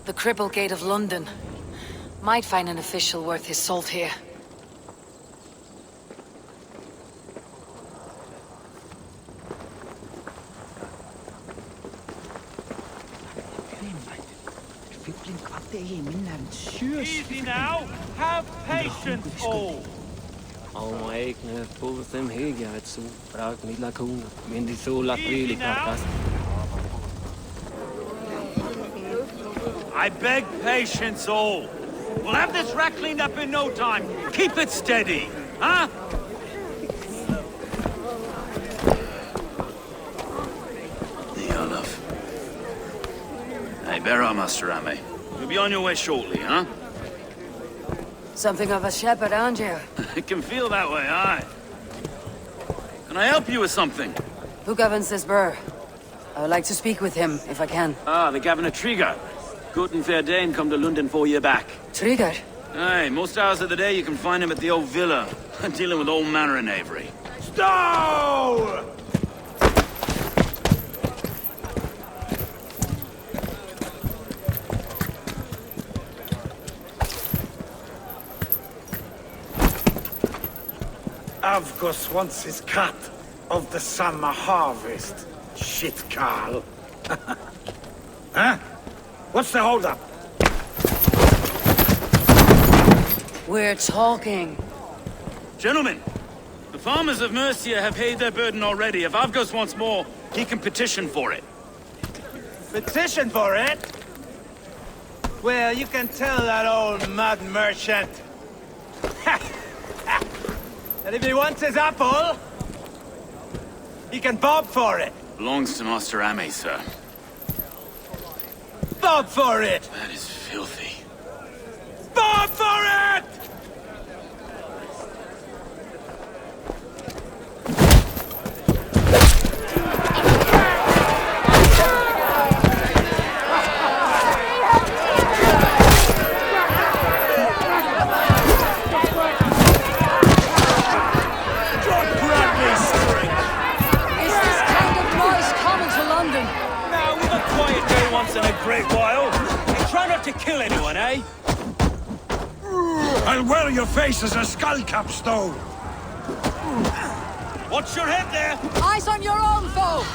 The Cripple Gate of London. Might find an official worth his salt here. Easy now! Have patience, all! Om eigne på dem hege at så brak mit lakuna, men de så lakvili kapas. I beg patience, all! We'll have this rat cleaned up in no time. Keep it steady, huh? The Olaf. Hey, bear up, Master Ame. You'll be on your way shortly, huh? Something of a shepherd, aren't you? It can feel that way, aye. Can I help you with something? Who governs this burr? I would like to speak with him, if I can. Ah, the Governor Trigger. Good and fair Dane come to London 4 year back. Trigger? Aye, most hours of the day you can find him at the old villa, dealing with all manner of knavery. Stow! Avgos wants his cut of the summer harvest. Shit, Carl. Huh? What's the holdup? We're talking. Gentlemen, the farmers of Mercia have paid their burden already. If Avgos wants more, he can petition for it. Petition for it? Well, you can tell that old mud merchant. And if he wants his apple, he can bob for it. Belongs to Master Ame, sir. Bob for it! That is filthy. Bob for it! Great while. Try not to kill anyone, eh? I'll wear your face as a skullcap, Stow. Watch your head there! Eyes on your own foe!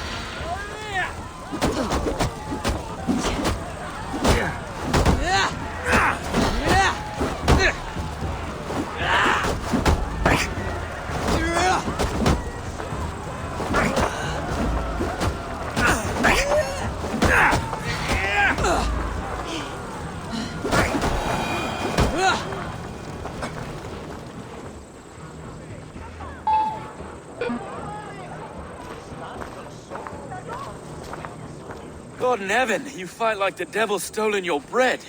God in heaven, you fight like the devil's stolen your bread.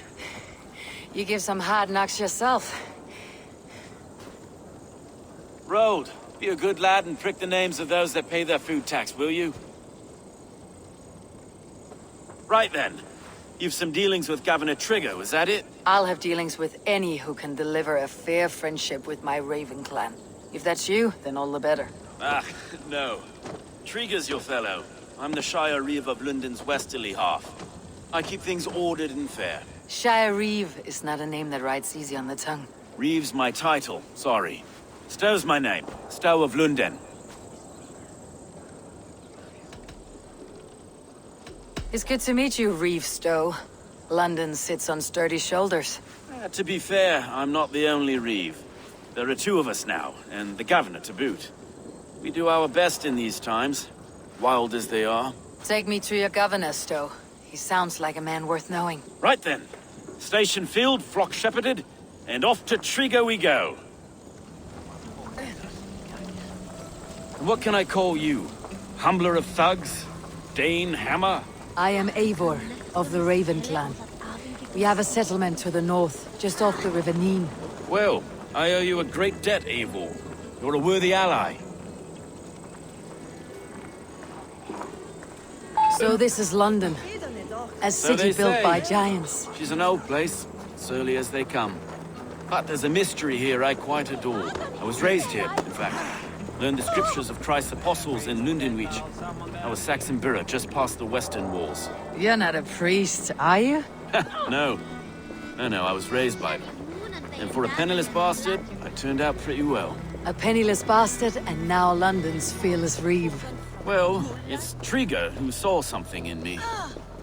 You give some hard knocks yourself. Road, be a good lad and prick the names of those that pay their food tax, will you? Right then. You've some dealings with Governor Trigger, was that it? I'll have dealings with any who can deliver a fair friendship with my Raven clan. If that's you, then all the better. Ah, no. Trigger's your fellow. I'm the Shire Reeve of London's westerly half. I keep things ordered and fair. Shire Reeve is not a name that rides easy on the tongue. Reeve's my title, sorry. Stow's my name. Stow of London. It's good to meet you, Reeve Stow. London sits on sturdy shoulders. To be fair, I'm not the only Reeve. There are two of us now, and the governor to boot. We do our best in these times, wild as they are. Take me to your governor, Stow. He sounds like a man worth knowing. Right then. Station filled, flock shepherded, and off to Trigger we go. And what can I call you? Humbler of thugs? Dane Hammer? I am Eivor, of the Raven clan. We have a settlement to the north, just off the River Neen. Well, I owe you a great debt, Eivor. You're a worthy ally. So this is London. A So city they built say. by giants. She's an old place, surly as they come. But there's a mystery here I quite adore. I was raised here, in fact. Learned the scriptures of Christ's apostles in Lundenwich. I was Saxon Borough, just past the western walls. You're not a priest, are you? No. No, I was raised by them. And for a penniless bastard, I turned out pretty well. A penniless bastard, and now London's fearless reeve. Well, it's Trigger who saw something in me.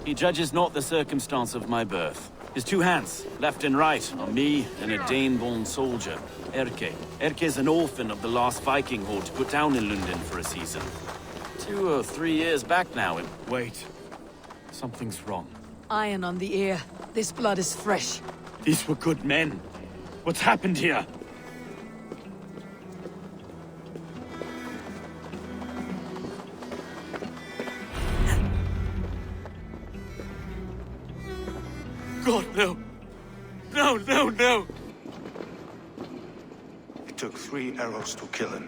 He judges not the circumstance of my birth. His two hands, left and right, are me and a Dane-born soldier, Erke. Erke's an orphan of the last Viking horde put down in London for a season. 2 or 3 years back now. Wait. Something's wrong. Iron on the ear. This blood is fresh. These were good men. What's happened here? God, no! No! It took 3 arrows to kill him.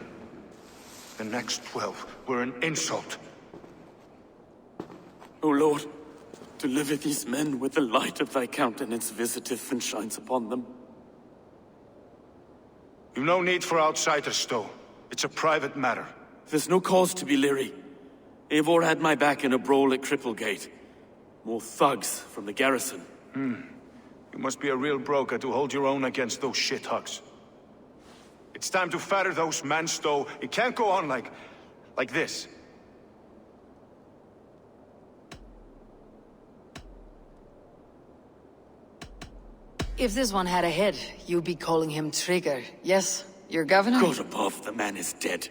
The next 12 were an insult. O Lord, deliver these men with the light of thy countenance visiteth and shines upon them. You've no need for outsiders, though. It's a private matter. There's no cause to be leery. Eivor had my back in a brawl at Cripplegate. More thugs from the garrison. You must be a real broker to hold your own against those shithugs. It's time to fetter those men, Stowe. It can't go on like this. If this one had a head, you'd be calling him Trigger. Yes, your governor? God above, the man is dead.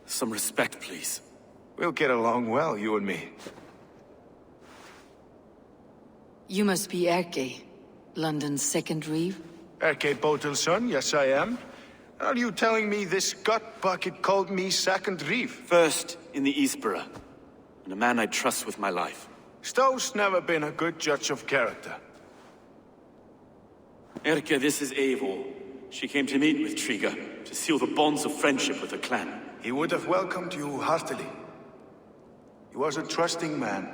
Some respect, please. We'll get along well, you and me. You must be Erke, London's second reeve? Erke Botel's son, yes I am. Are you telling me this gut bucket called me second reeve? First in the Eastborough, and a man I trust with my life. Stowe's never been a good judge of character. Erke, this is Eivor. She came to meet with Trigger, to seal the bonds of friendship with her clan. He would have welcomed you heartily. He was a trusting man,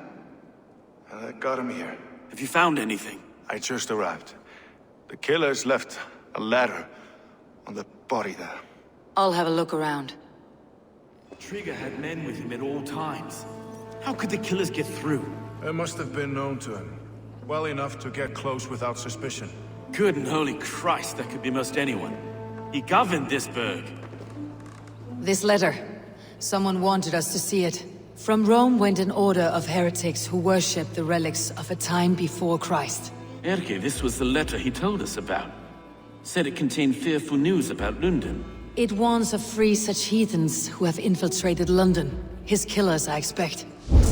and I got him here. Have you found anything? I just arrived. The killers left a ladder on the body there. I'll have a look around. Trigger had men with him at all times. How could the killers get through? It must have been known to him. Well enough to get close without suspicion. Good and holy Christ, that could be most anyone. He governed this burg. This letter. Someone wanted us to see it. From Rome went an order of heretics who worshipped the relics of a time before Christ. Erke, this was the letter he told us about. Said it contained fearful news about London. It warns of 3 such heathens who have infiltrated London. His killers, I expect. Oh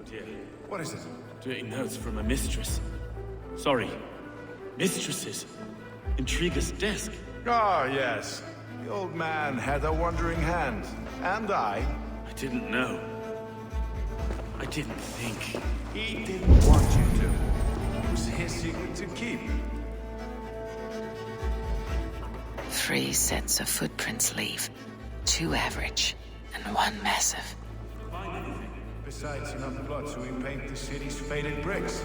dear. What is it? Dirty notes from a mistress. Sorry. Mistresses. In Trigger's desk. Ah, yes. The old man had a wandering hand. And I didn't know. I didn't think. He didn't want you to. It was his secret to keep. 3 sets of footprints leave. 2 average, and 1 massive. Besides enough blood to repaint the city's faded bricks.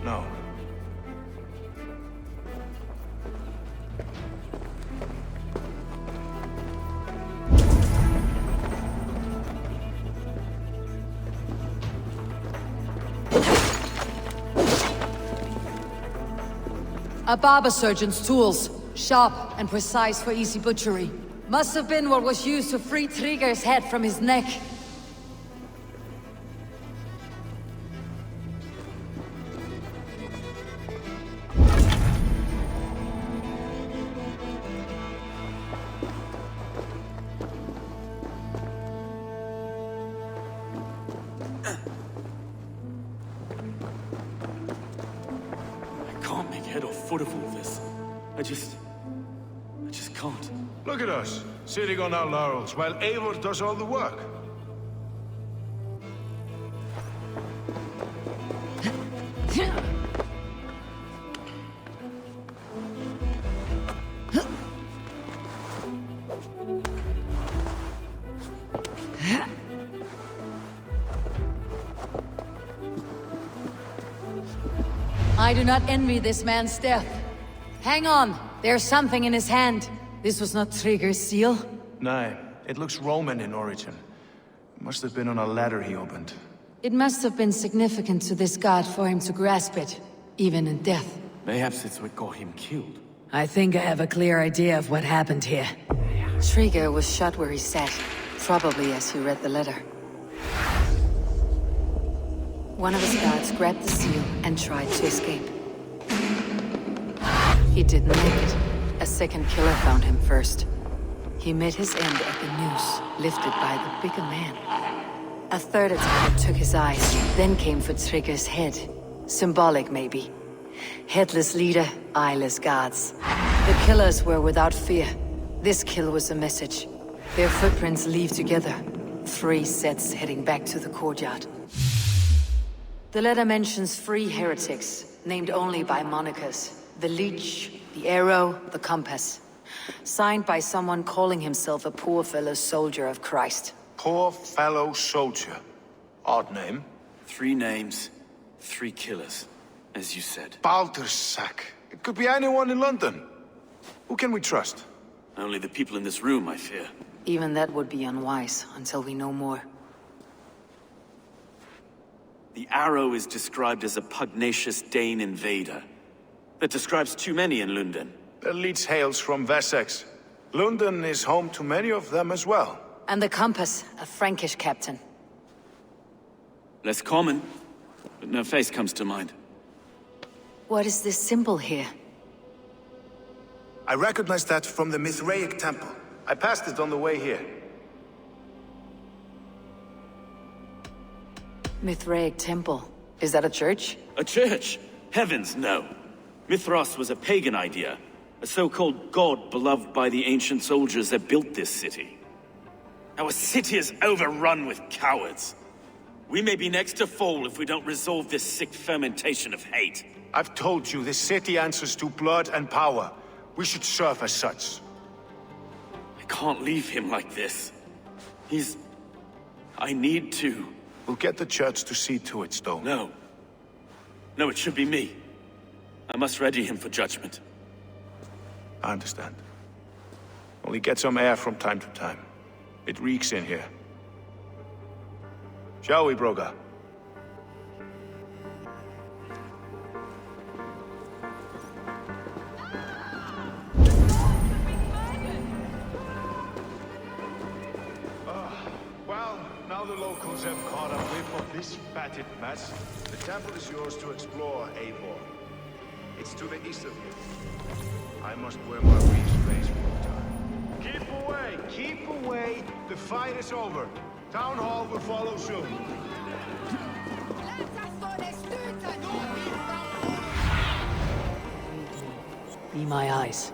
No. A barber surgeon's tools. Sharp and precise for easy butchery. Must have been what was used to free Trigger's head from his neck. I can't make head or foot of all this. I just can't. Look at us, sitting on our laurels, while Eivor does all the work. I do not envy this man's death. Hang on, there's something in his hand. This was not Trigger's seal? No, it looks Roman in origin. Must have been on a ladder he opened. It must have been significant to this god for him to grasp it, even in death. Perhaps it's what got him killed. I think I have a clear idea of what happened here. Trigger was shot where he sat, probably as he read the letter. One of his guards grabbed the seal and tried to escape. He didn't make it. A second killer found him first. He met his end at the noose, lifted by the bigger man. A third attacker took his eyes, then came for Trigger's head. Symbolic, maybe. Headless leader, eyeless guards. The killers were without fear. This kill was a message. Their footprints leave together. 3 sets heading back to the courtyard. The letter mentions 3 heretics, named only by monikers. The Leech, the Arrow, the Compass. Signed by someone calling himself a poor fellow soldier of Christ. Poor fellow soldier. Odd name. 3 names, 3 killers, as you said. Baldersack. It could be anyone in London. Who can we trust? Only the people in this room, I fear. Even that would be unwise, until we know more. The Arrow is described as a pugnacious Dane invader. That describes too many in London. The Leech hails from Wessex. London is home to many of them as well. And the Compass, a Frankish captain. Less common, but no face comes to mind. What is this symbol here? I recognize that from the Mithraic temple. I passed it on the way here. Mithraic temple. Is that a church? A church? Heavens, no. Mithras was a pagan idea. A so-called god beloved by the ancient soldiers that built this city. Our city is overrun with cowards. We may be next to fall if we don't resolve this sick fermentation of hate. I've told you, this city answers to blood and power. We should serve as such. I can't leave him like this. I need to. We'll get the church to see to it, Stone. No. No, it should be me. I must ready him for judgment. I understand. Only get some air from time to time. It reeks in here. Shall we, Broga? Well, now the locals have caught a whiff of this fatted mess. The temple is yours to explore, Eivor. It's to the east of you. I must wear my reach face for a time. Keep away! Keep away! The fight is over. Town Hall will follow soon. Be my eyes.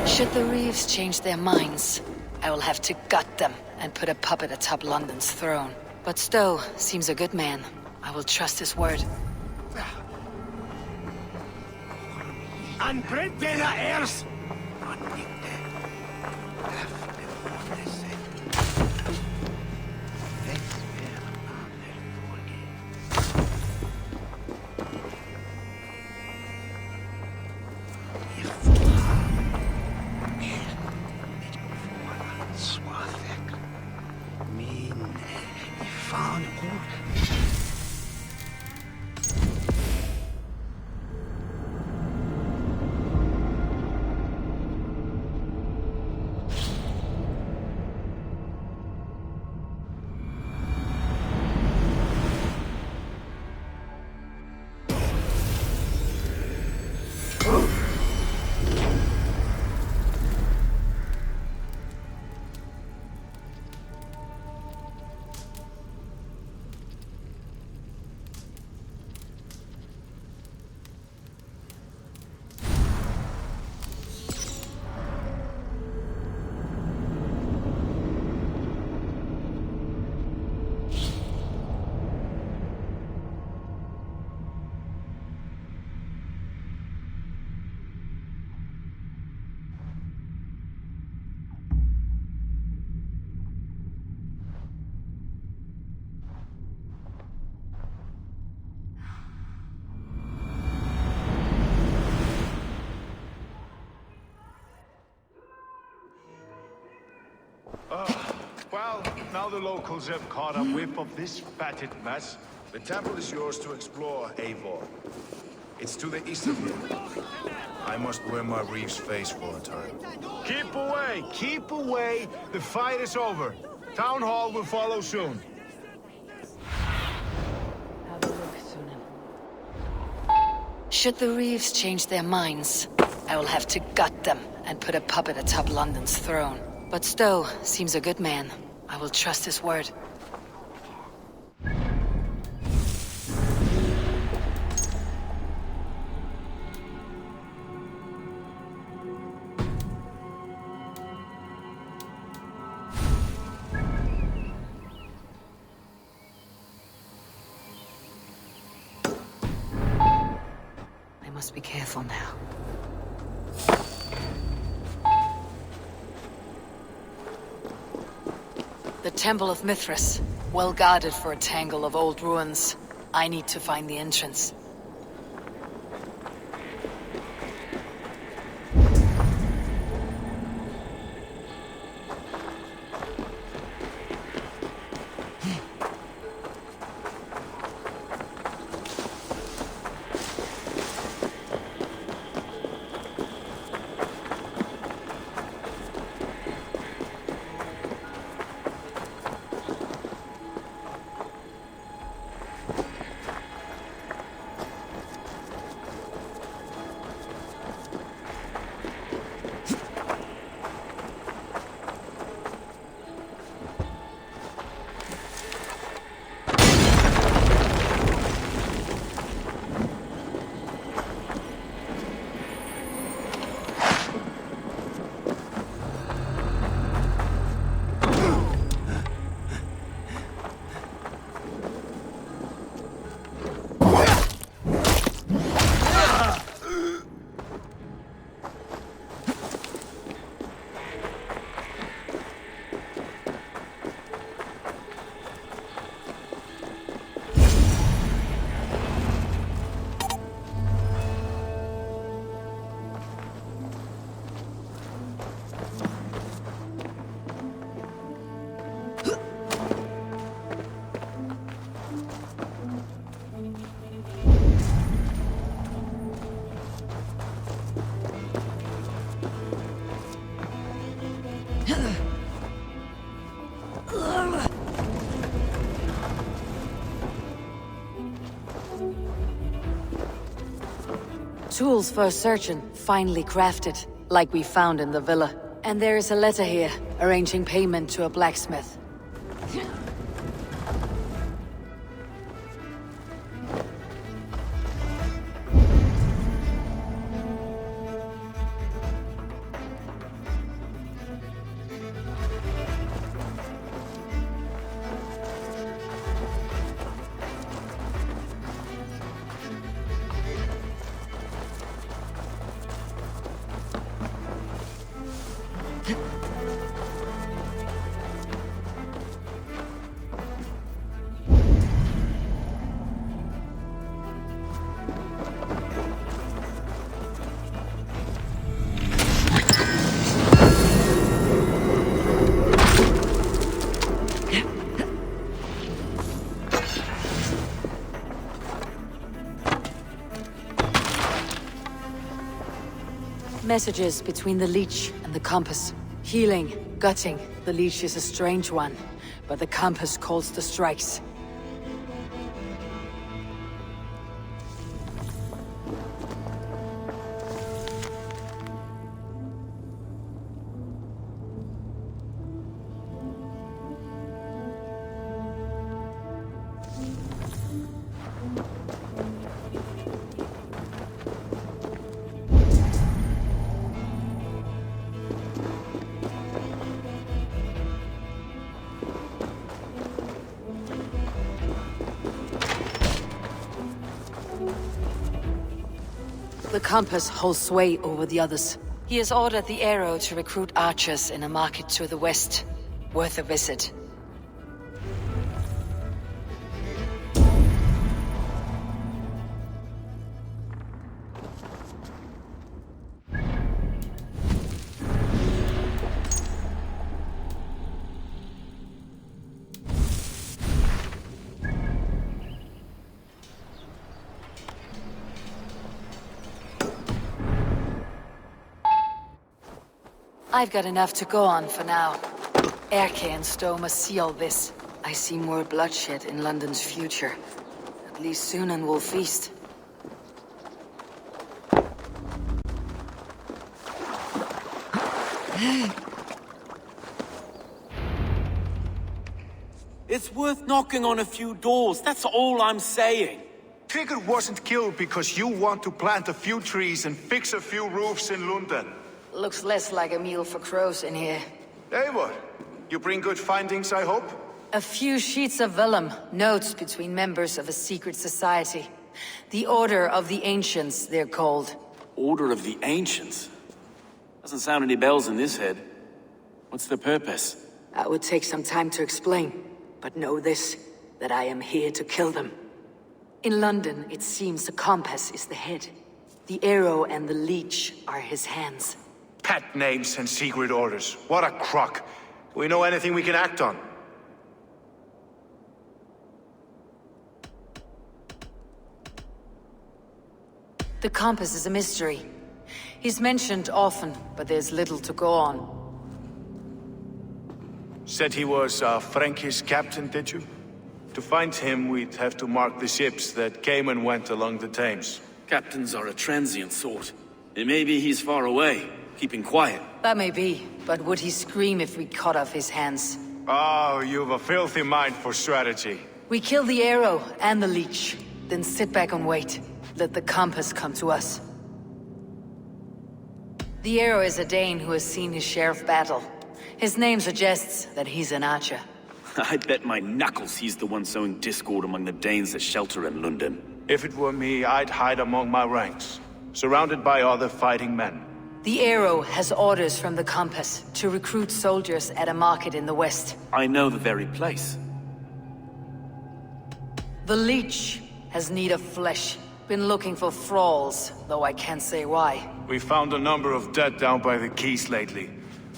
Should the Reeves change their minds, I will have to gut them and put a puppet atop London's throne. But Stowe seems a good man. I will trust his word. Now the locals have caught a whiff of this fatted mess. The temple is yours to explore, Eivor. It's to the east of here. I must wear my reef's face for a time. Keep away! Keep away! The fight is over. Town Hall will follow soon. Have a look, Sunan. Should the Reeves change their minds, I will have to gut them and put a puppet atop London's throne. But Stowe seems a good man. I will trust his word. I must be careful now. The Temple of Mithras, well guarded for a tangle of old ruins. I need to find the entrance. Tools for a surgeon, finely crafted, like we found in the villa. And there is a letter here, arranging payment to a blacksmith. Messages between the leech and the compass. Healing, gutting. The leech is a strange one, but the compass calls the strikes. The compass holds sway over the others. He has ordered the arrow to recruit archers in a market to the west. Worth a visit. I've got enough to go on for now. Erke and Stowe must see all this. I see more bloodshed in London's future. At least soon and we'll feast. It's worth knocking on a few doors, that's all I'm saying. Trigger wasn't killed because you want to plant a few trees and fix a few roofs in London. Looks less like a meal for crows in here. Eivor, you bring good findings, I hope? A few sheets of vellum, notes between members of a secret society. The Order of the Ancients, they're called. Order of the Ancients? Doesn't sound any bells in this head. What's the purpose? That would take some time to explain, but know this, that I am here to kill them. In London, it seems the compass is the head. The arrow and the leech are his hands. Pet names and secret orders. What a crock. Do we know anything we can act on? The compass is a mystery. He's mentioned often, but there's little to go on. Said he was a Frankish captain, did you? To find him, we'd have to mark the ships that came and went along the Thames. Captains are a transient sort. It may be he's far away, keeping quiet. That may be, but would he scream if we cut off his hands? Oh, you've a filthy mind for strategy. We kill the arrow and the leech, then sit back and wait. Let the compass come to us. The arrow is a Dane who has seen his share of battle. His name suggests that he's an archer. I bet my knuckles he's the one sowing discord among the Danes that shelter in London. If it were me, I'd hide among my ranks, surrounded by other fighting men. The arrow has orders from the compass to recruit soldiers at a market in the west. I know the very place. The leech has need of flesh. Been looking for thralls, though I can't say why. We found a number of dead down by the quays lately,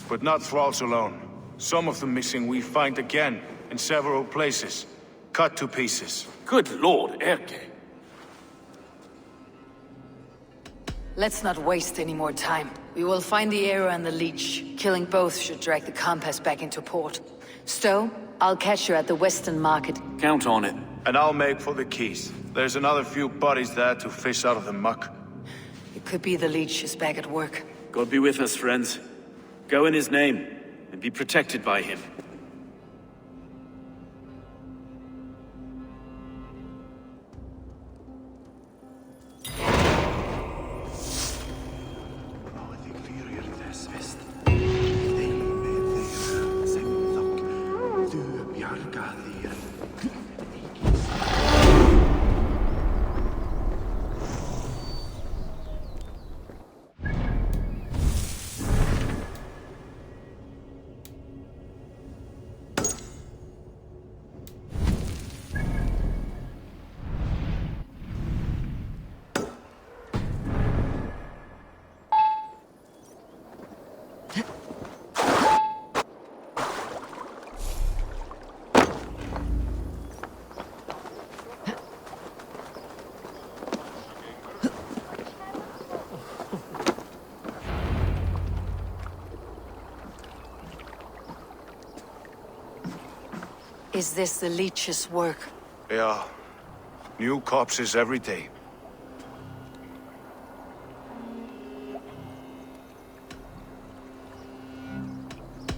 but not thralls alone. Some of the missing we find again, in several places, cut to pieces. Good lord, Erke. Let's not waste any more time. We will find the arrow and the leech. Killing both should drag the compass back into port. Stowe, I'll catch you at the western market. Count on it. And I'll make for the quays. There's another few bodies there to fish out of the muck. It could be the leech is back at work. God be with us, friends. Go in his name, and be protected by him. Is this the leech's work? Yeah. New corpses every day.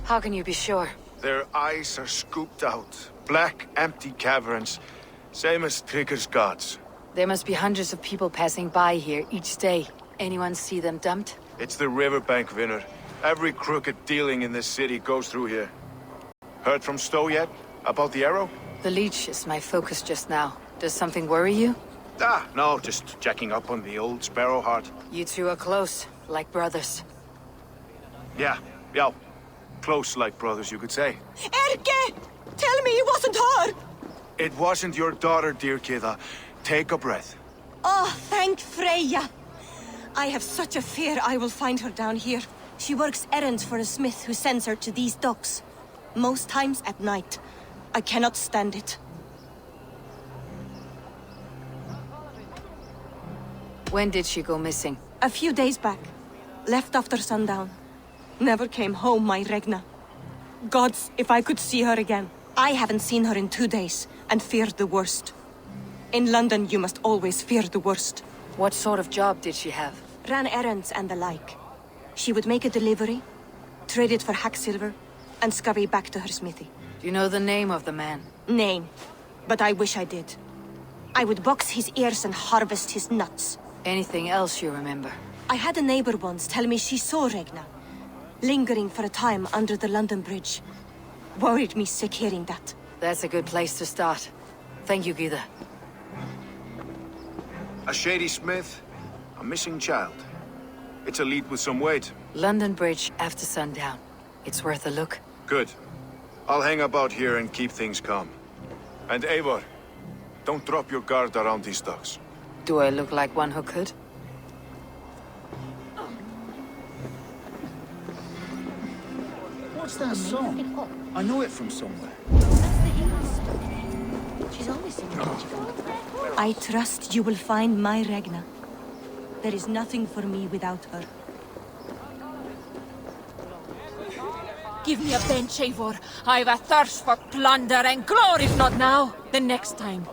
How can you be sure? Their eyes are scooped out. Black, empty caverns. Same as Trigger's gods. There must be hundreds of people passing by here each day. Anyone see them dumped? It's the riverbank, Vinner. Every crooked dealing in this city goes through here. Heard from Stowe yet? About the arrow? The leech is my focus just now. Does something worry you? Ah, no, just checking up on the old Sparrowheart. You two are close, like brothers. Yeah. Close like brothers, you could say. Erke! Tell me it wasn't her! It wasn't your daughter, dear Kida. Take a breath. Oh, thank Freya. I have such a fear I will find her down here. She works errands for a smith who sends her to these docks. Most times at night. I cannot stand it. When did she go missing? A few days back. Left after sundown. never came home, my Regna. Gods, if I could see her again. I haven't seen her in 2 days, and feared the worst. In London, you must always fear the worst. What sort of job did she have? Ran errands and the like. She would make a delivery, trade it for hack silver, and scurry back to her smithy. Do you know the name of the man? Name. But I wish I did. I would box his ears and harvest his nuts. Anything else you remember? I had a neighbor once tell me she saw Regna, lingering for a time under the London Bridge. Worried me sick hearing that. That's a good place to start. Thank you, Gita. A shady smith, a missing child. It's a lead with some weight. London Bridge after sundown. It's worth a look. Good. I'll hang about here and keep things calm. And Eivor, don't drop your guard around these docks. Do I look like one who could? What's that song? I know it from somewhere. She's always singing. I trust you will find my Regna. There is nothing for me without her. Give me a bench, Eivor. I've a thirst for plunder and glory, if not now, then next time.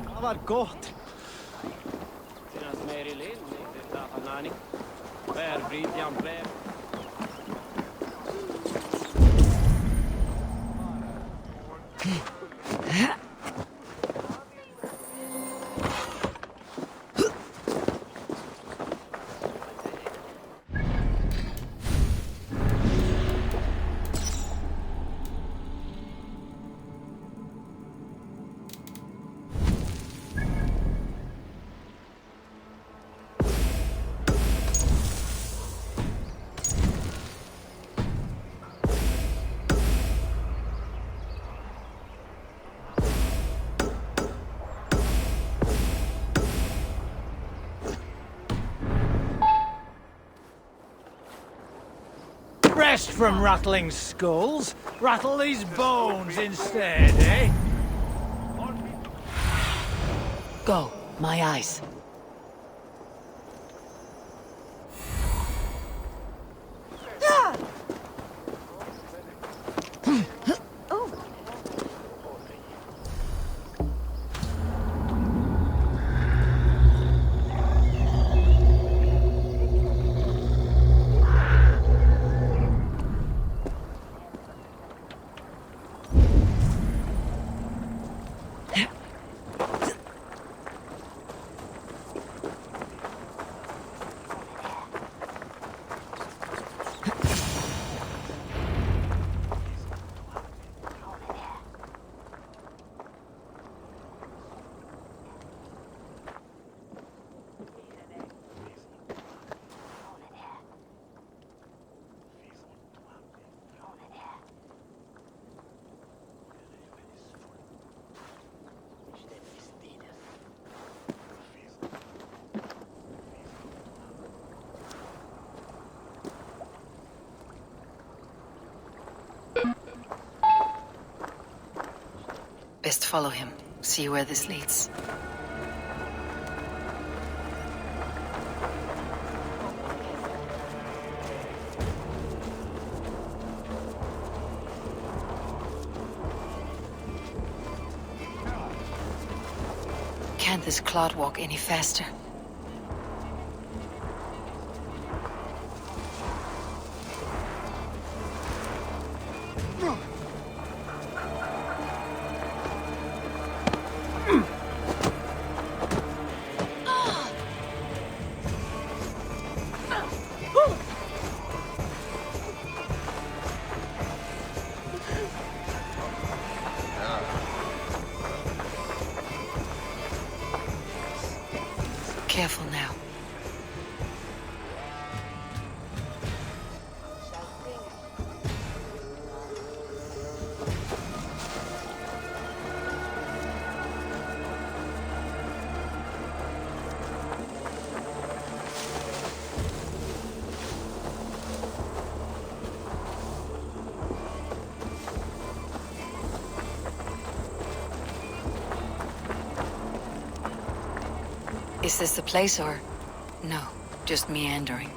Det var gott. Syns mer i lind, det är näring. Bärbrit jämple. Rest from rattling skulls. Rattle these bones instead, eh? Go, my eyes. Best follow him. See where this leads. Can't this clod walk any faster? Careful now. Is this the place or... No, just meandering.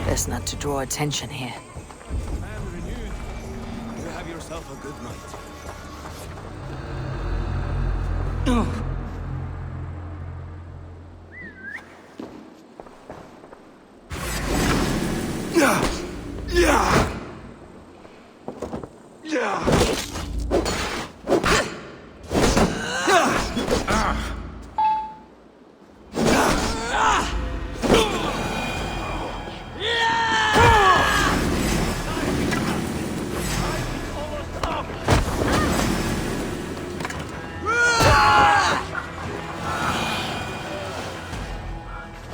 Best not to draw attention here. Man renewed. You have yourself a good night.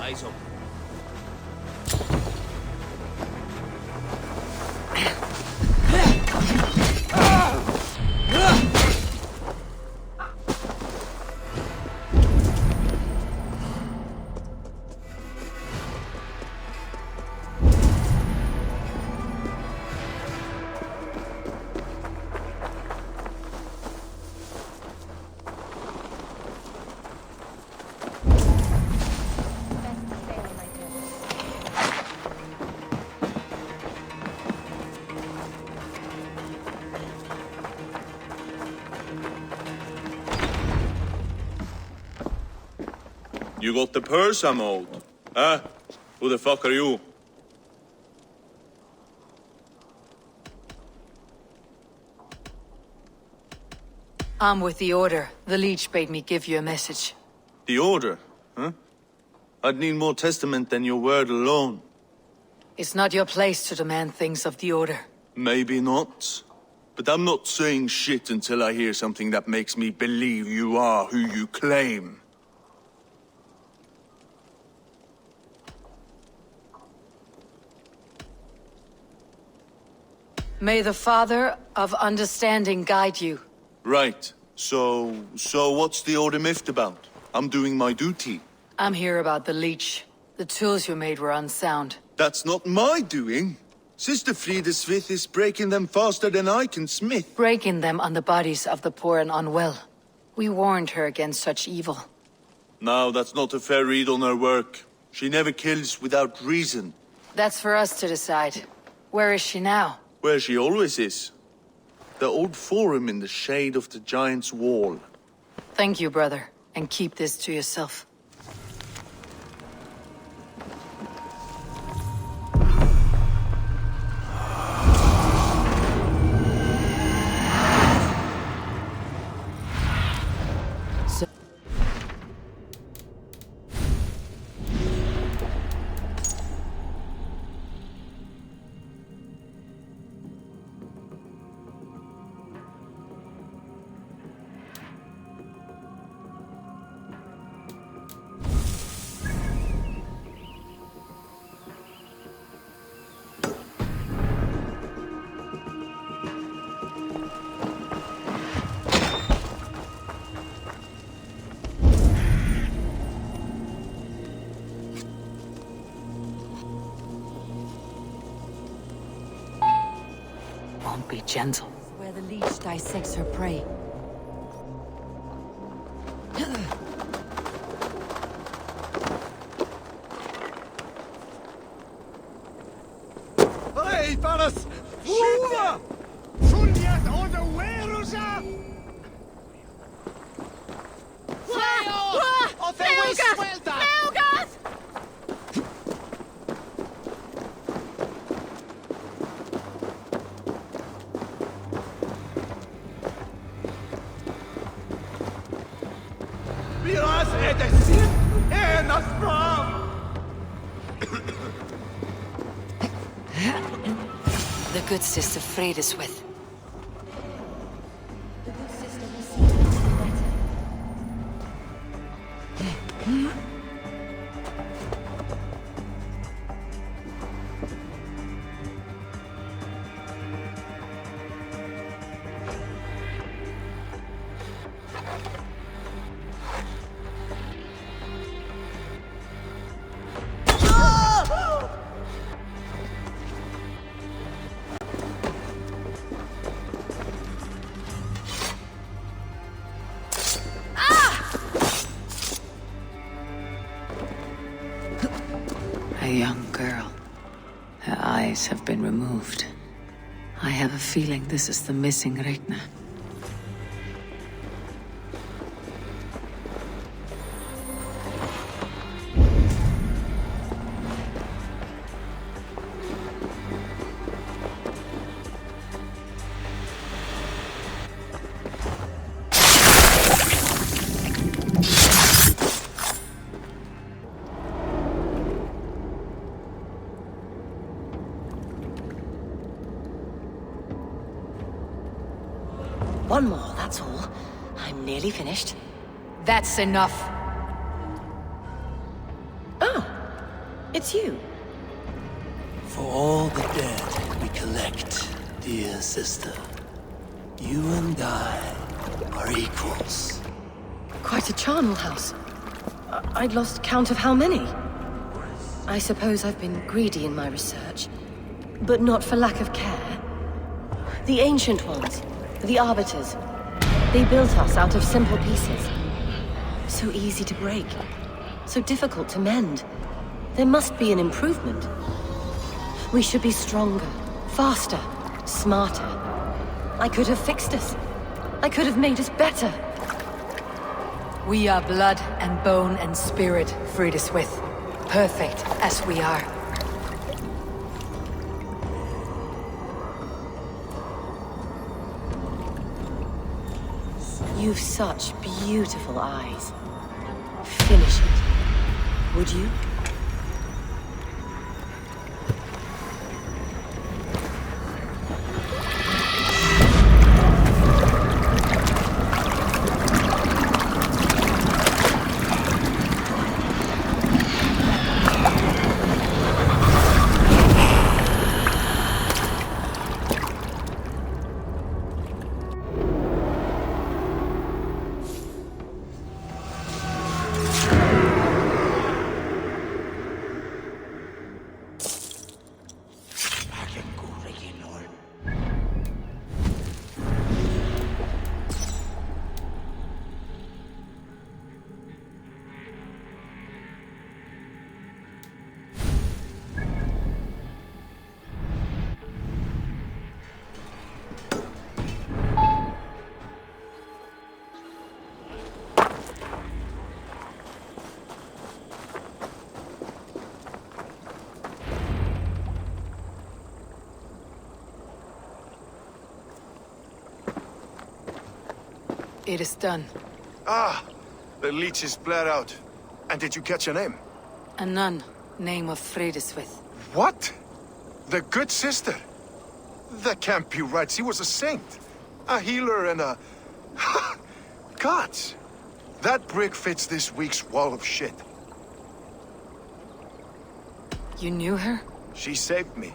Eyes open. You got the purse I'm owed? Huh? Who the fuck are you? I'm with the Order. The Leech bade me give you a message. The Order? Huh? I'd need more testament than your word alone. It's not your place to demand things of the Order. Maybe not. But I'm not saying shit until I hear something that makes me believe you are who you claim. May the Father of Understanding guide you. Right. So what's the Order miffed about? I'm doing my duty. I'm here about the Leech. The tools you made were unsound. That's not my doing. Sister Frida Smith is breaking them faster than I can smith. Breaking them on the bodies of the poor and unwell. We warned her against such evil. No, that's not a fair read on her work. She never kills without reason. That's for us to decide. Where is she now? Where she always is. The old forum in the shade of the Giant's Wall. Thank you, brother. And keep this to yourself. Won't be gentle. Where the leech dissects her prey. Hey, Thanos! Shit! Sundiat oder Werusa! Viras edesin en asbram! The good sister Freda is with. The good sister will see better. A young girl. Her eyes have been removed. I have a feeling this is the missing Regna. One more, that's all. I'm nearly finished. That's enough. Oh, it's you. For all the dead we collect, dear sister, you and I are equals. Quite a charnel house. I'd lost count of how many. I suppose I've been greedy in my research, but not for lack of care. The ancient ones, the arbiters, they built us out of simple pieces. So easy to break, so difficult to mend. There must be an improvement. We should be stronger, faster, smarter. I could have fixed us. I could have made us better. We are blood and bone and spirit, Frideswith. Perfect as we are. You've such beautiful eyes. Finish it, would you? It is done. Ah, the leech is bled out. And did you catch her name? A nun, name of Frideswith. What? The good sister? That can't be right. She was a saint. A healer and a... Gods! That brick fits this week's wall of shit. You knew her? She saved me.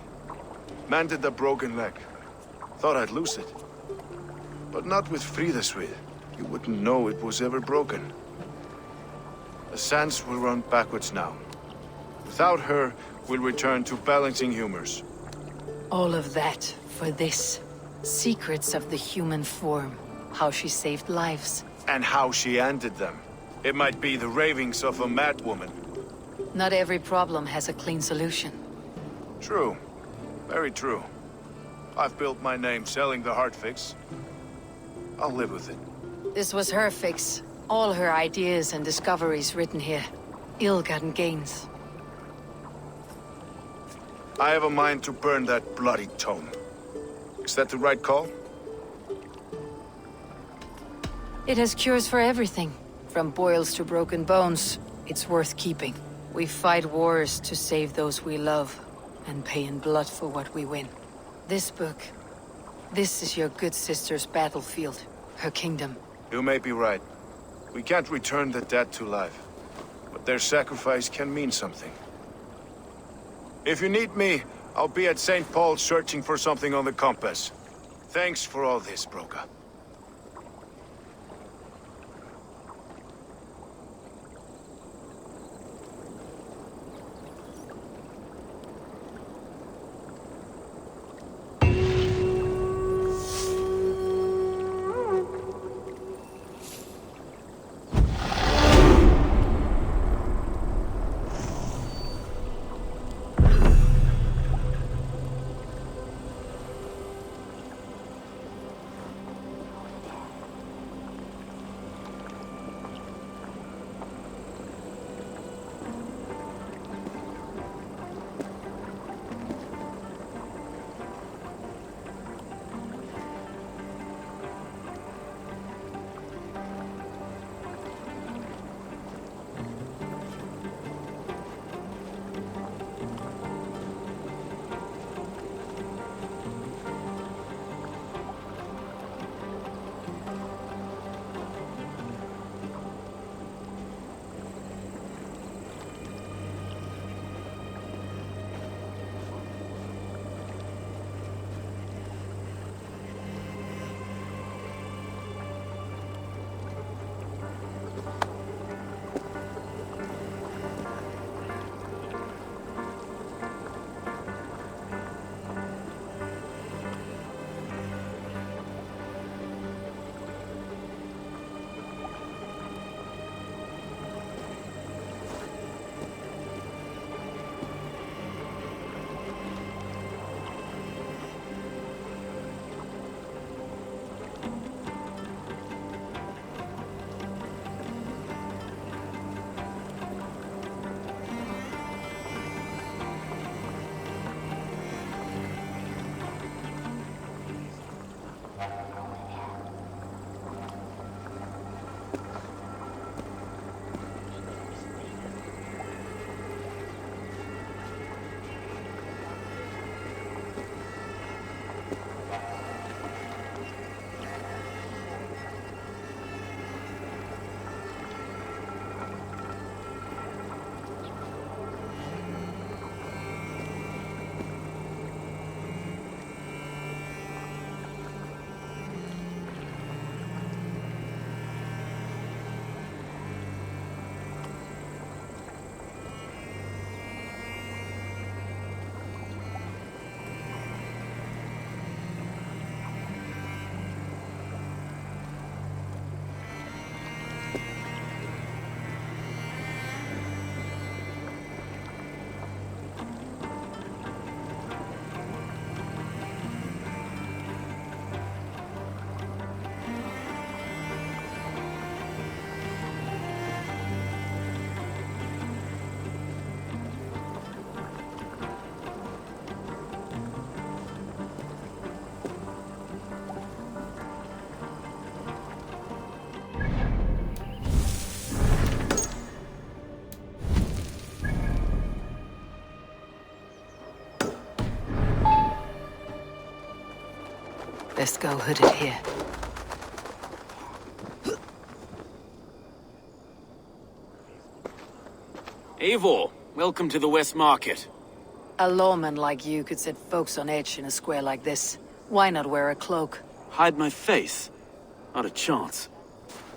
Mended the broken leg. Thought I'd lose it. But not with Frideswith. You wouldn't know it was ever broken. The sands will run backwards now. Without her, we'll return to balancing humors. All of that for this. Secrets of the human form. How she saved lives. And how she ended them. It might be the ravings of a madwoman. Not every problem has a clean solution. True. Very true. I've built my name selling the heart fix. I'll live with it. This was her fix. All her ideas and discoveries written here. Ill-gotten gains. I have a mind to burn that bloody tome. Is that the right call? It has cures for everything. From boils to broken bones. It's worth keeping. We fight wars to save those we love. And pay in blood for what we win. This book. This is your good sister's battlefield. Her kingdom. You may be right. We can't return the dead to life. But their sacrifice can mean something. If you need me, I'll be at St. Paul's searching for something on the compass. Thanks for all this, Broca. Best go hooded here. Eivor, welcome to the West Market. A lawman like you could set folks on edge in a square like this. Why not wear a cloak? Hide my face? Not a chance.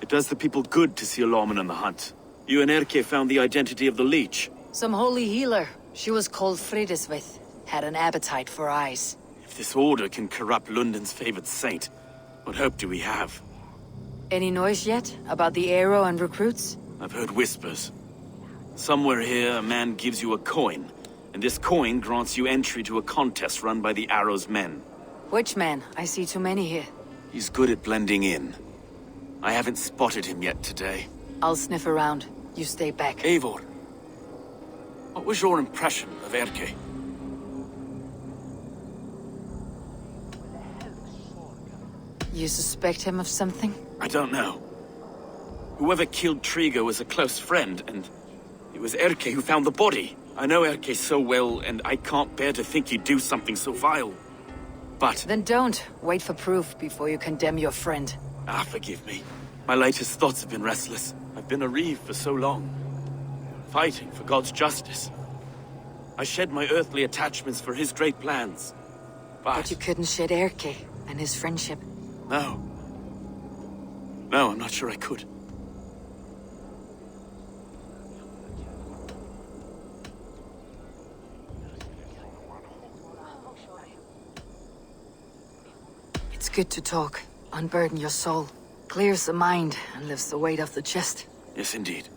It does the people good to see a lawman on the hunt. You and Erke found the identity of the leech. Some holy healer. She was called Fridesvith. Had an appetite for eyes. If this order can corrupt London's favored saint, what hope do we have? Any noise yet about the arrow and recruits? I've heard whispers. Somewhere here, a man gives you a coin, and this coin grants you entry to a contest run by the Arrow's men. Which man? I see too many here. He's good at blending in. I haven't spotted him yet today. I'll sniff around. You stay back. Eivor, what was your impression of Erke? You suspect him of something? I don't know. Whoever killed Trigo was a close friend, and it was Erke who found the body. I know Erke so well, and I can't bear to think he'd do something so vile. But... Then don't. Wait for proof before you condemn your friend. Forgive me. My latest thoughts have been restless. I've been a reeve for so long, fighting for God's justice. I shed my earthly attachments for his great plans. But you couldn't shed Erke and his friendship. No. No, I'm not sure I could. It's good to talk. Unburden your soul. Clears the mind and lifts the weight off the chest. Yes, indeed.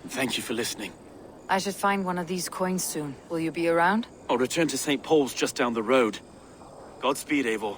And thank you for listening. I should find one of these coins soon. Will you be around? I'll return to St. Paul's just down the road. Godspeed, Eivor.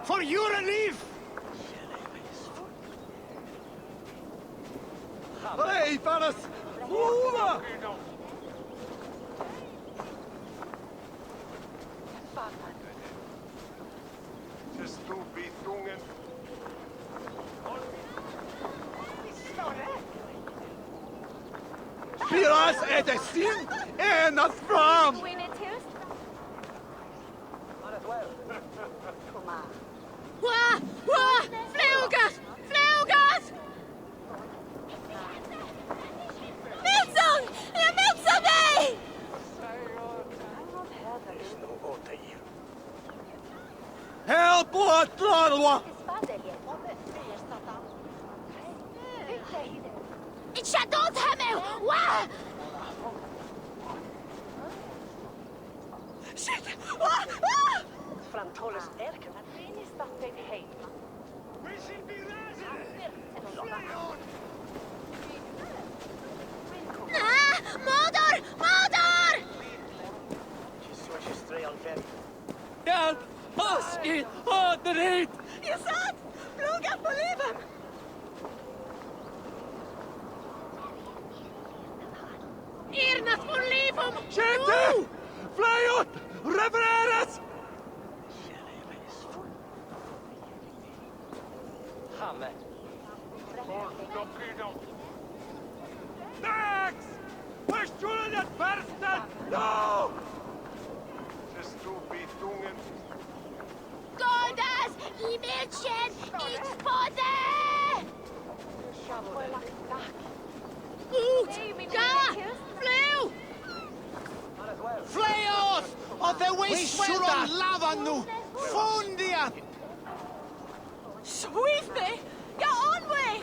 For your relief! Hey, Paris! Ruhe! Piras är det sin ena fram! Flugas! Flugas! Milton! Jag metsar dig! Help what, Tralwa! It's Shadow Hamel! Wah! Shit! Framtåles erken att finista dig hemma. Mordor! Mordor! dem! Skjute! Fly ut! Repareres! Max! Push through that bastard! No! Just to be dungen. Godas! I Mädchen! Ich podde! Ut! Ja! Flew! Fly off! Of the wasteland! Lava nu! Fundia! Sweep me! Get on way!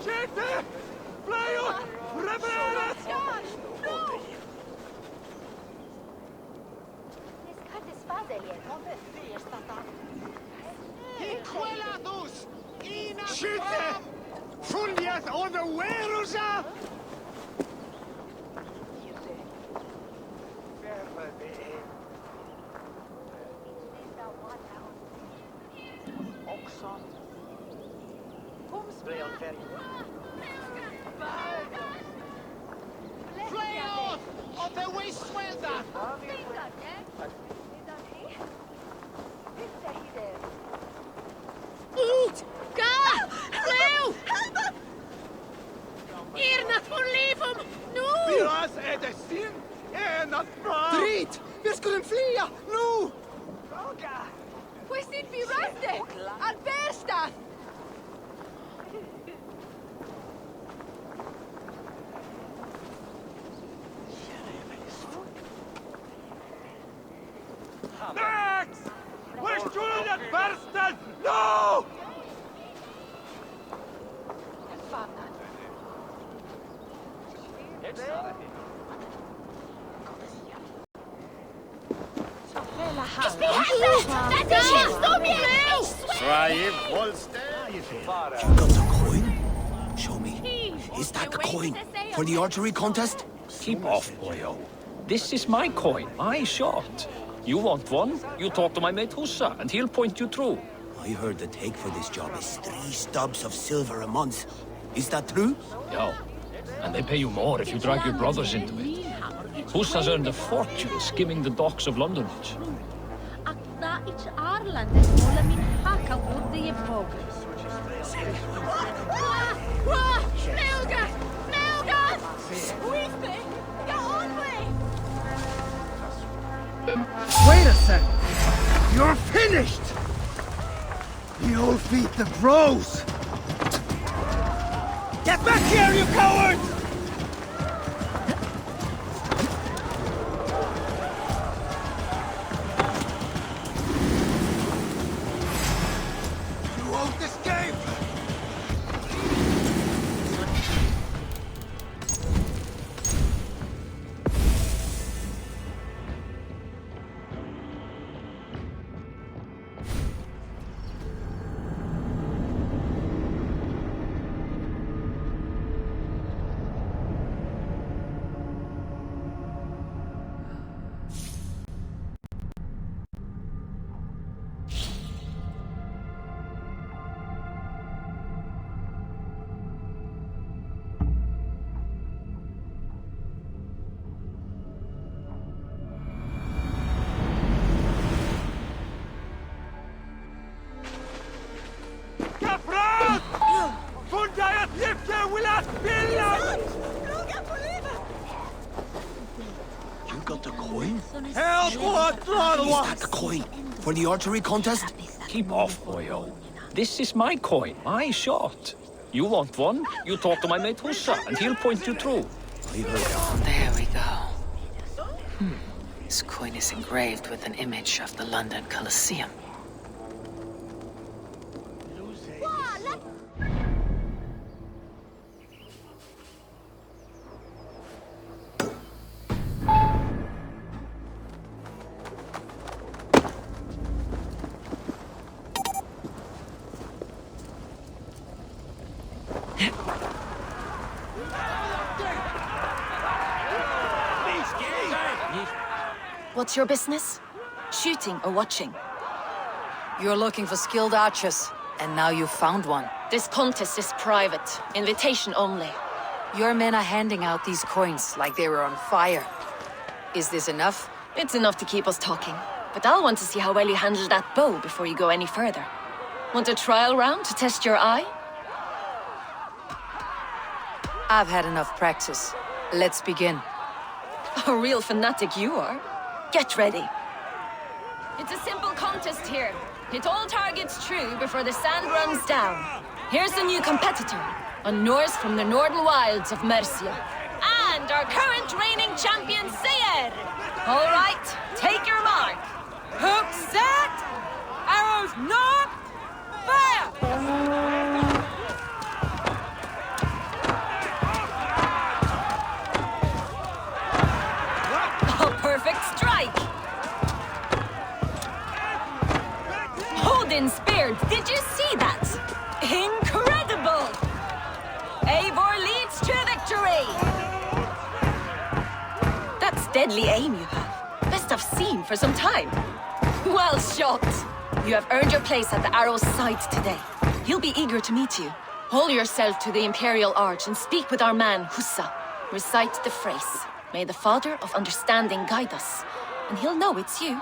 Skjute! Fly ut! Repareres! No! Skjute! Fundias on the Werusa! Fly off! Of the wasteland! Ut! Ga! Flew! Hier not von Leben! Nu! Piras är det sin ena bra! Drit! Vi skulle flia! Nu! We sind wie Raste! Al bästa! Max! Push through that bastard! No! Ich behätte! Das ist du mir! You got the coin? Show me. Is that the coin for the archery contest? Keep off, boyo. This is my coin, my shot. You want one? You talk to my mate Hussa, and he'll point you through. I heard the take for this job is 3 stubs of silver a month. Is that true? Yeah. And they pay you more if you drag your brothers into it. Hussa's earned a fortune skimming the docks of London. Melga! Melga! Sweep me! Get on way! Wait a second! You're finished! The old feet the bros! Get back here, you cowards! You won't escape! You got the coin? Help! Is that the coin for the archery contest? Keep off, boyo. This is my coin, my shot. You want one? You talk to my mate Hussa, and he'll point you through. I heard that. There we go. This coin is engraved with an image of the London Colosseum. What's your business? Shooting or watching? You're looking for skilled archers, and now you've found one. This contest is private. Invitation only. Your men are handing out these coins like they were on fire. Is this enough? It's enough to keep us talking. But I'll want to see how well you handle that bow before you go any further. Want a trial round to test your eye? I've had enough practice. Let's begin. A real fanatic you are. Get ready. It's a simple contest here. Hit all targets true before the sand runs down. Here's the new competitor, a Norse from the northern wilds of Mercia. And our current reigning champion, Seir! All right, take your mark. Hook set! Arrows knocked! Fire! A perfect strike! Odin speared, did you see that? Incredible! Eivor leads to victory! That's deadly aim you have. Best I've seen for some time. Well shot! You have earned your place at the Arrow's side today. He'll be eager to meet you. Hold yourself to the Imperial Arch and speak with our man, Hussa. Recite the phrase. May the Father of Understanding guide us. And he'll know it's you.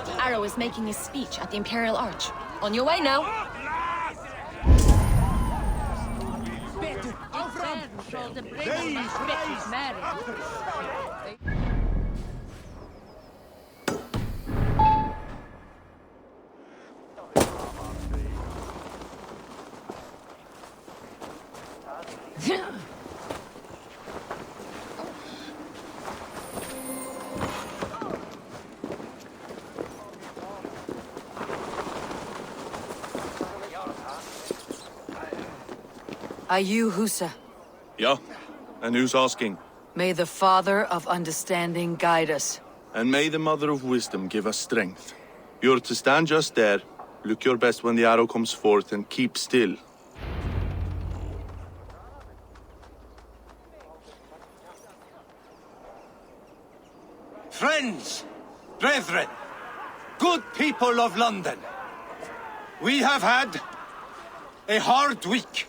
The Arrow is making his speech at the Imperial Arch. On your way now. Are you Husa? Yeah? And who's asking? May the Father of Understanding guide us. And may the Mother of Wisdom give us strength. You're to stand just there, look your best when the arrow comes forth, and keep still. Friends, brethren, good people of London, we have had a hard week.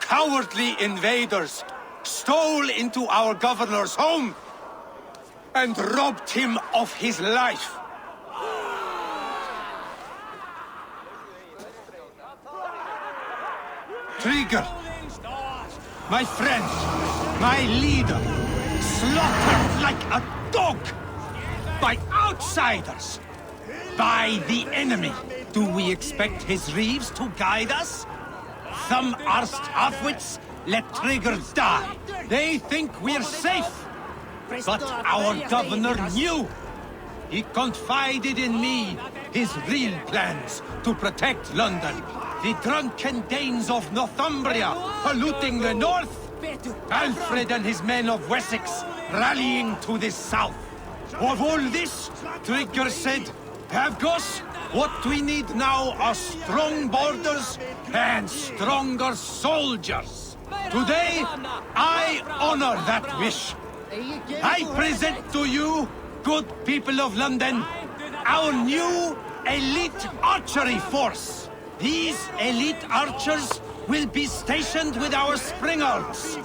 Cowardly invaders stole into our governor's home and robbed him of his life. Trigger, my friend, my leader, slaughtered like a dog by outsiders, by the enemy. Do we expect his reeves to guide us? Some arsed halfwits let Trigger die. They think we're safe. But our governor knew. He confided in me his real plans to protect London. The drunken Danes of Northumbria polluting the north. Alfred and his men of Wessex rallying to the south. Of all this, Trigger said, Havgos, what we need now are strong borders and stronger soldiers. Today, I honor that wish. I present to you, good people of London, our new elite archery force. These elite archers will be stationed with our springers,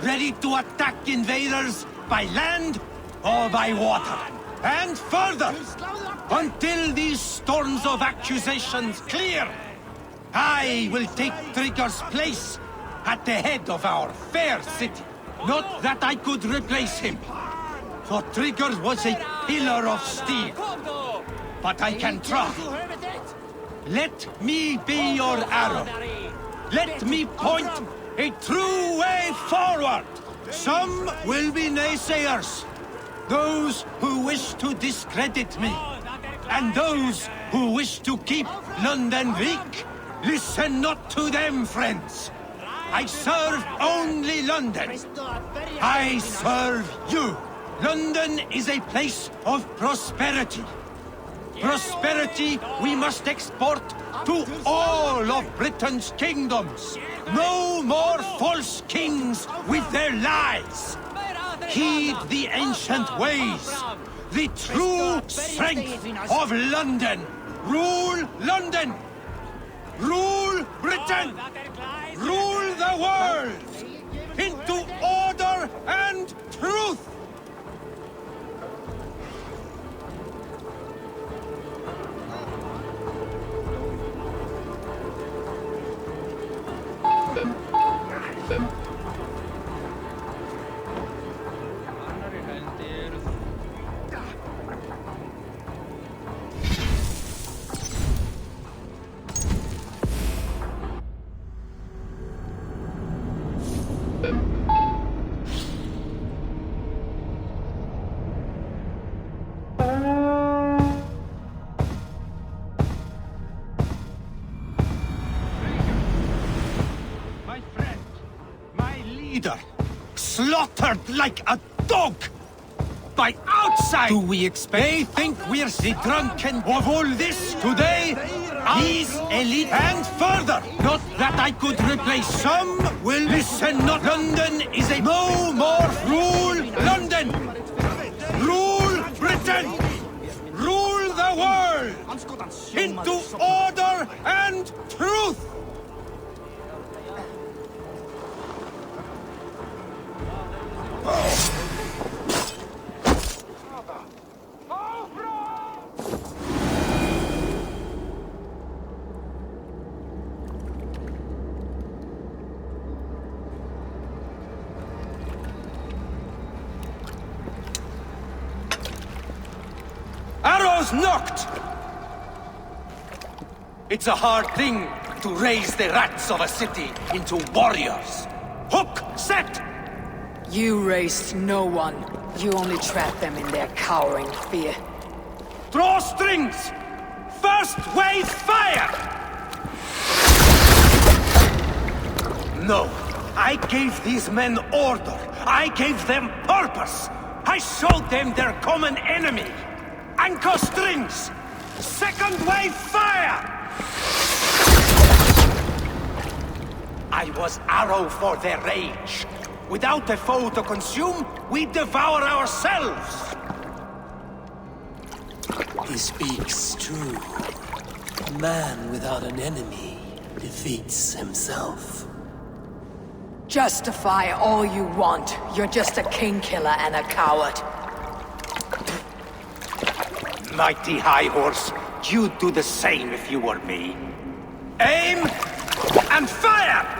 ready to attack invaders by land or by water. And further, until these storms of accusations clear, I will take Trigger's place at the head of our fair city. Not that I could replace him, for Trigger was a pillar of steel. But I can try. Let me be your arrow. Let me point a true way forward. Some will be naysayers. Those who wish to discredit me. And those who wish to keep London weak. Listen not to them, friends. I serve only London. I serve you. London is a place of prosperity. Prosperity we must export to all of Britain's kingdoms. No more false kings with their lies. Heed the ancient ways. The true strength of London. Rule London. Rule Britain. Rule the world into order and truth! My friend, my leader, slaughtered like a dog by outside. Do we expect? They think we're the drunken of all this today. He's elite and further. Not that I could replace some. Will listen. Not London is a no more rule. London, rule Britain, rule the world into order and truth. Arrows knocked! It's a hard thing to raise the rats of a city into warriors. Hook set! You raised no one. You only trapped them in their cowering fear. Draw strings! First wave fire! No, I gave these men order. I gave them purpose. I showed them their common enemy. Anchor strings! Second wave fire! I was arrow for their rage. Without a foe to consume, we devour ourselves! He speaks true. A man without an enemy defeats himself. Justify all you want. You're just a king killer and a coward. Mighty High Horse, you'd do the same if you were me. Aim and fire!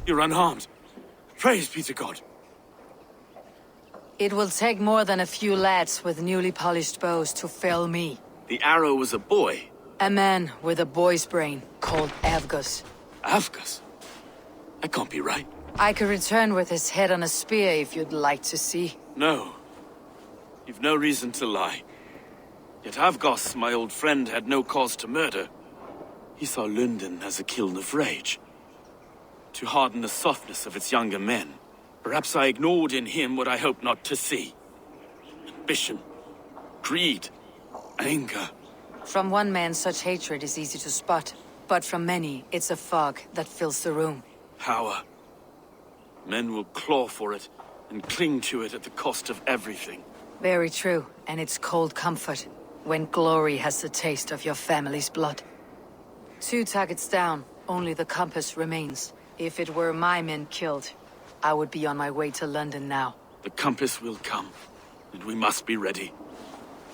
You're unharmed. Praise be to God. It will take more than a few lads with newly polished bows to fell me. The arrow was a boy. A man with a boy's brain. called Avgus. Avgus? That can't be right. I could return with his head on a spear if you'd like to see. No. You've no reason to lie. Yet Avgos, my old friend, had no cause to murder. He saw London as a kiln of rage. To harden the softness of its younger men. Perhaps I ignored in him what I hoped not to see. Ambition. Greed. Anger. From one man, such hatred is easy to spot. But from many, it's a fog that fills the room. Power. Men will claw for it, and cling to it at the cost of everything. Very true, and it's cold comfort when glory has the taste of your family's blood. 2 targets down, only the compass remains. If it were my men killed, I would be on my way to London now. The compass will come, and we must be ready.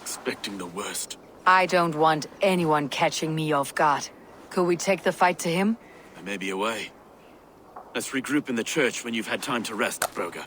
Expecting the worst. I don't want anyone catching me off guard. Could we take the fight to him? There may be a way. Let's regroup in the church when you've had time to rest, Broga.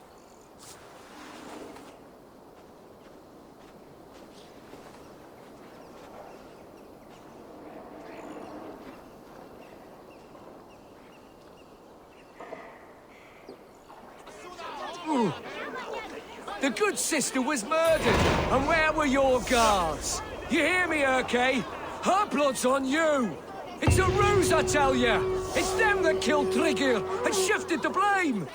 The good sister was murdered, and where were your guards? You hear me, Urke? Her blood's on you! It's a ruse, I tell you! It's them that killed Trigger and shifted the blame!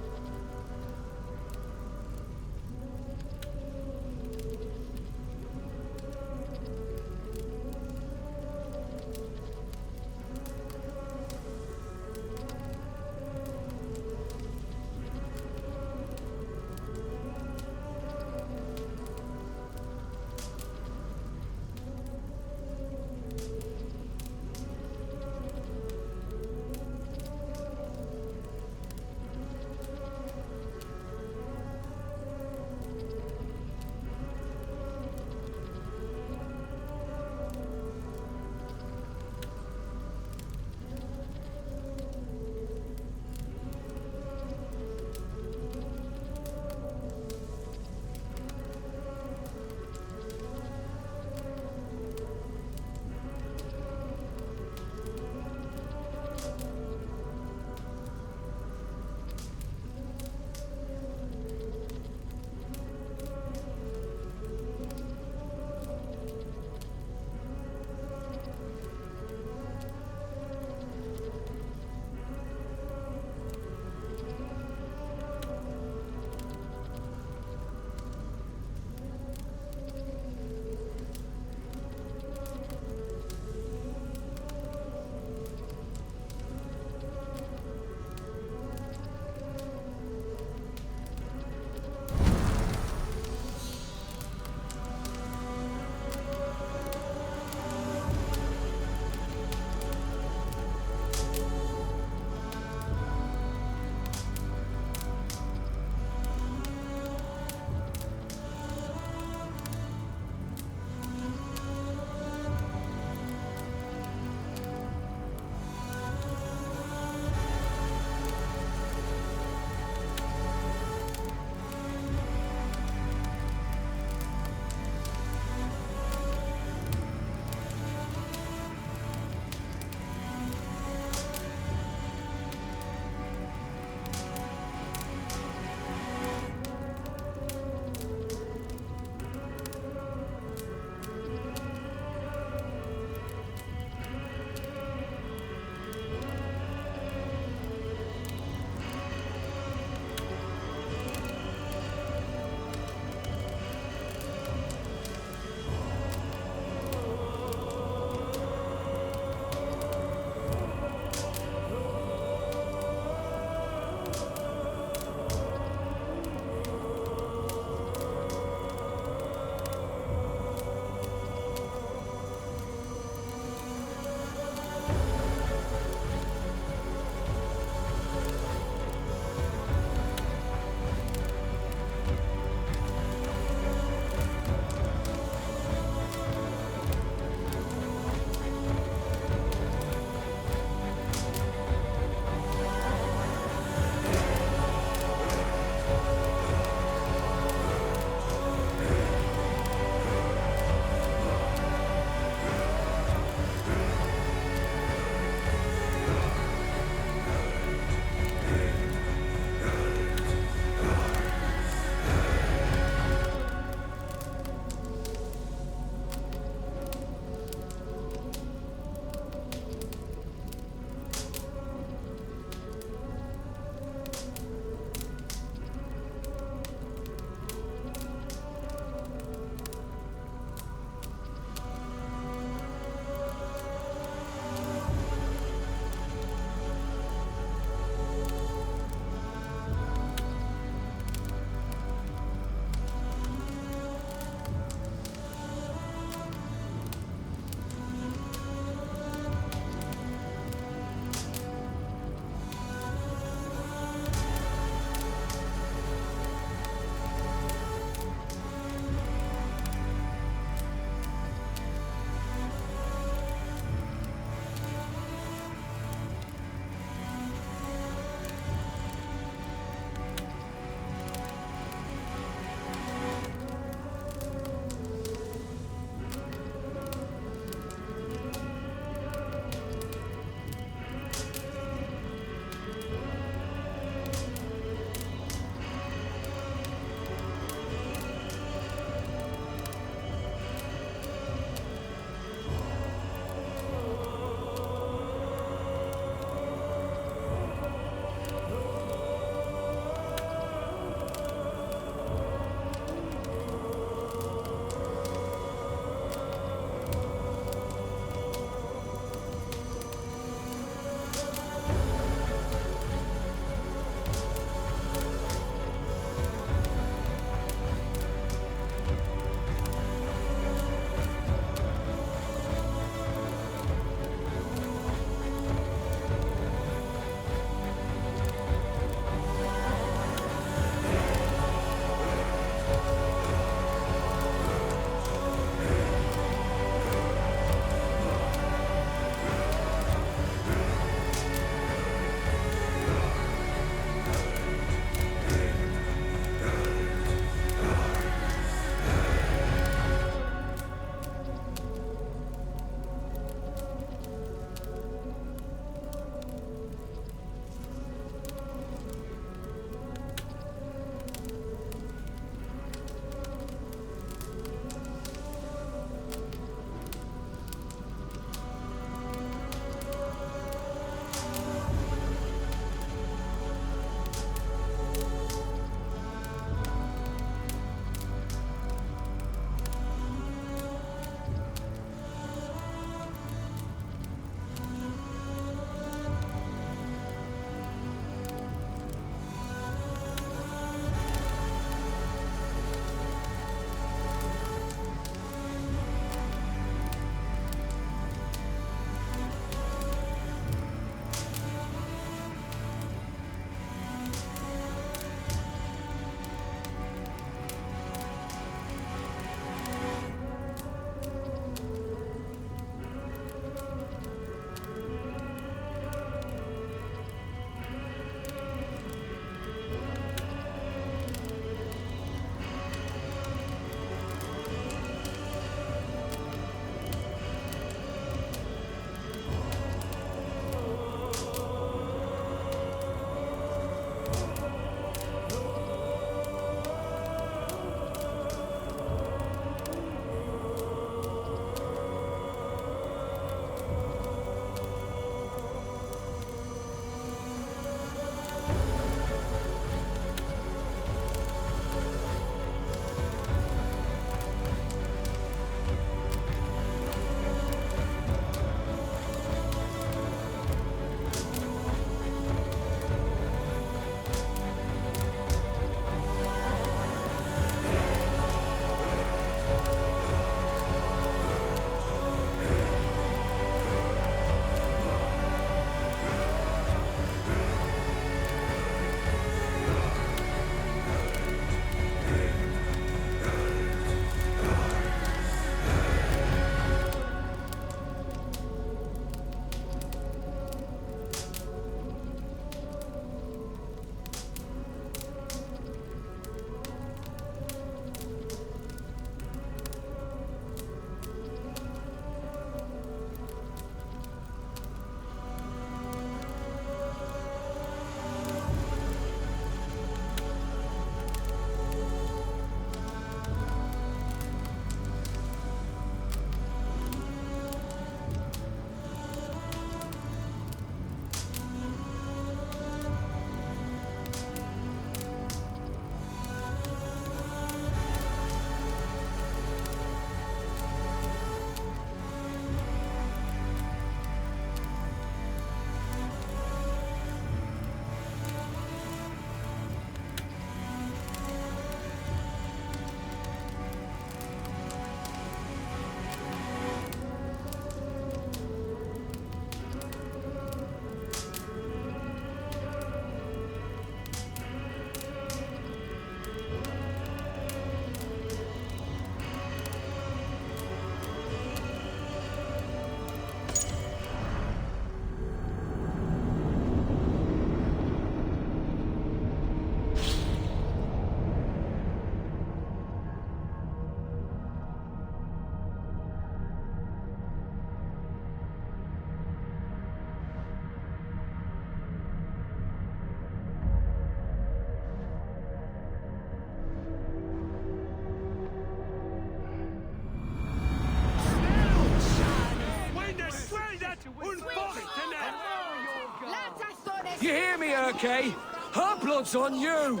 Erkay. Her blood's on you.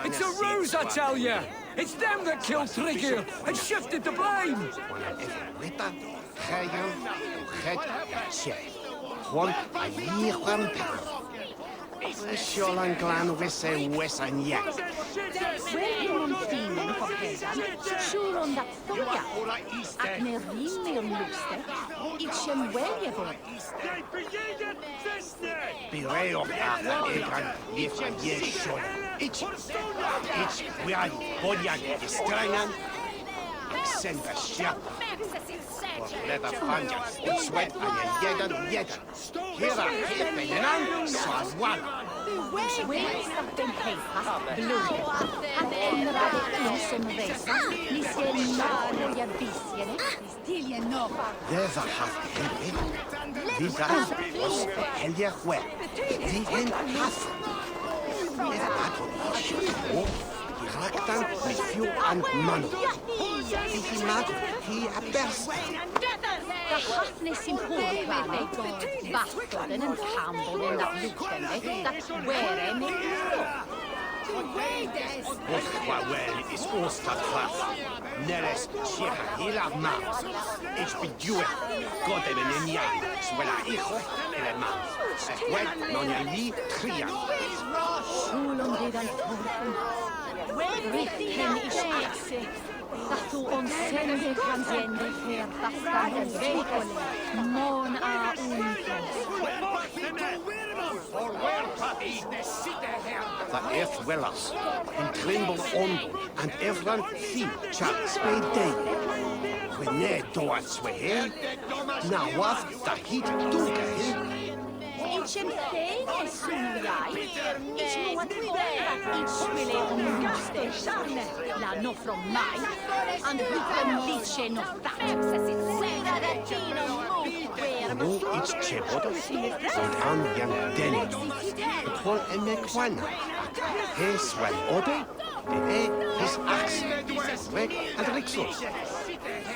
It's a ruse, I tell you. It's them that killed Trigger and shifted the blame. Siolan glan wisse wesan yet. Wel o'n ffinin o hedan, siŵr o'n dathoga, ac ne rin mewn lwsteg, i'ch wel je bod. Bireo ata egan liefan ye shon. Ich wiad bodian istrangan. Senda shap. Leda fanja, sweat an yedan. Hera hepenan, swawala. Wel staden heipa, blod. Han ändrade in som resa, ni ser naro jag visjene, till je nova. Deva haft helvete. Vi där oss helge själv. Vi en haft. Era patron. Raktan med fjord and mano. Vi mag, he a best. Jag hafne sin hårkvarne, vatten en kambo den där lukande, dat were en Well, is Osterkraft. Neres, Sierra, hela Mars. Ich bin Jue. Gott eben in Jan. Suela hijo, el man. Wet, non li, tria. Solon redan torpen. Ritten ich axe. Dat du ons sende kan gende hertastan en veikole. Mon a The earth wellers, in tremble on, and everyone feel chat spade day. When they do it swear, now what the heat do Ich en fein är solaj. Ich må att vara ich vill en luste. La no from mig. And who can liche no that. No, it's Chebodo, and I'm young Denny. Paul and McQuan. His well Ode, and his axe. Weg and Rixos.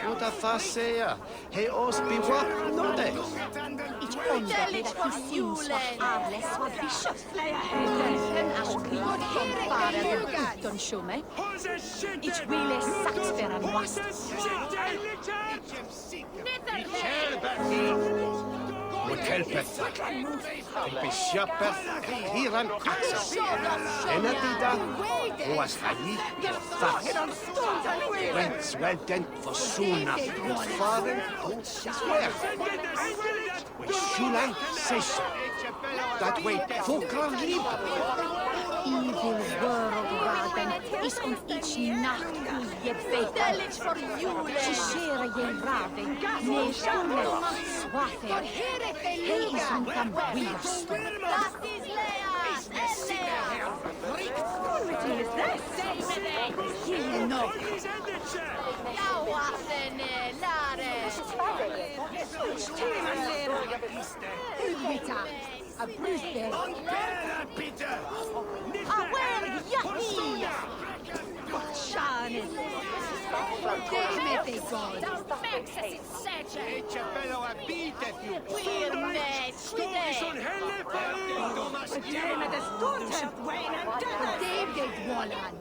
What the fuss say ya? Hey, os be what? No day. Ich underled att vi syns vad Arles var bishop. Den askriot kom bara den utan tjomme. Ich ville sagt för en wast. Motelpeth. Bishopeth. Hiran Axel. Enatida. Was Hali. Fast. Went swelten for Suna. Faden. Square. With Shulan Session. That way, Fokar Libre. Evil world raden is on each nacht je beten. Shishere je raden. Ne shule swafer. Hei is on kam wheels. A Brüste. Aware, yucky! Shane! Demete God! Bello a beat you. Demete storten! David Wallan!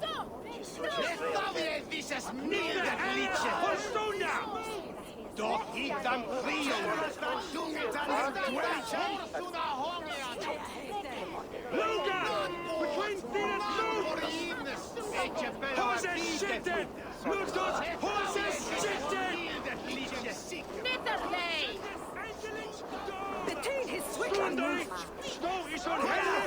Visas milda glitcher. Hold now! Doch hitam frio. Luga! Between feet and horses shifted! Horses shifted! Netterley! Between his Switzerland! Stone is on hell!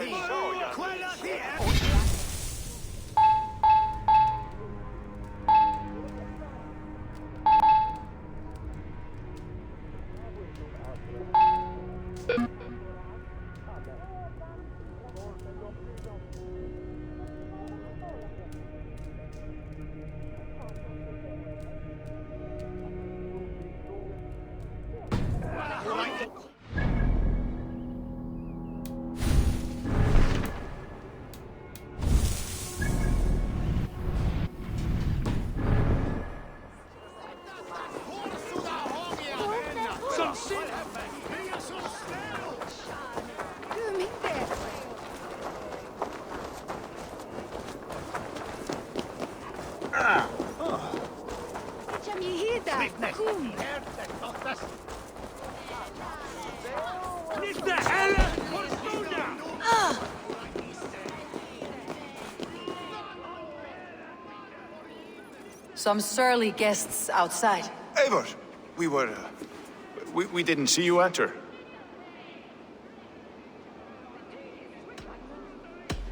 Some surly guests outside. Eivor, we didn't see you enter.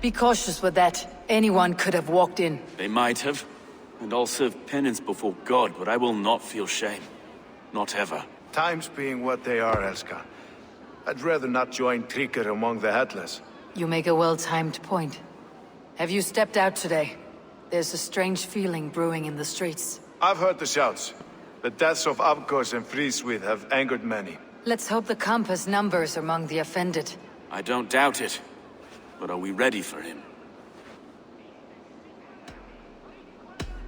Be cautious with that. Anyone could have walked in. They might have. And I'll serve penance before God, but I will not feel shame. Not ever. Times being what they are, Elska. I'd rather not join Tryggr among the Headless. You make a well-timed point. Have you stepped out today? There's a strange feeling brewing in the streets. I've heard the shouts. The deaths of Avgos and Friswith have angered many. Let's hope the compass numbers among the offended. I don't doubt it. But are we ready for him?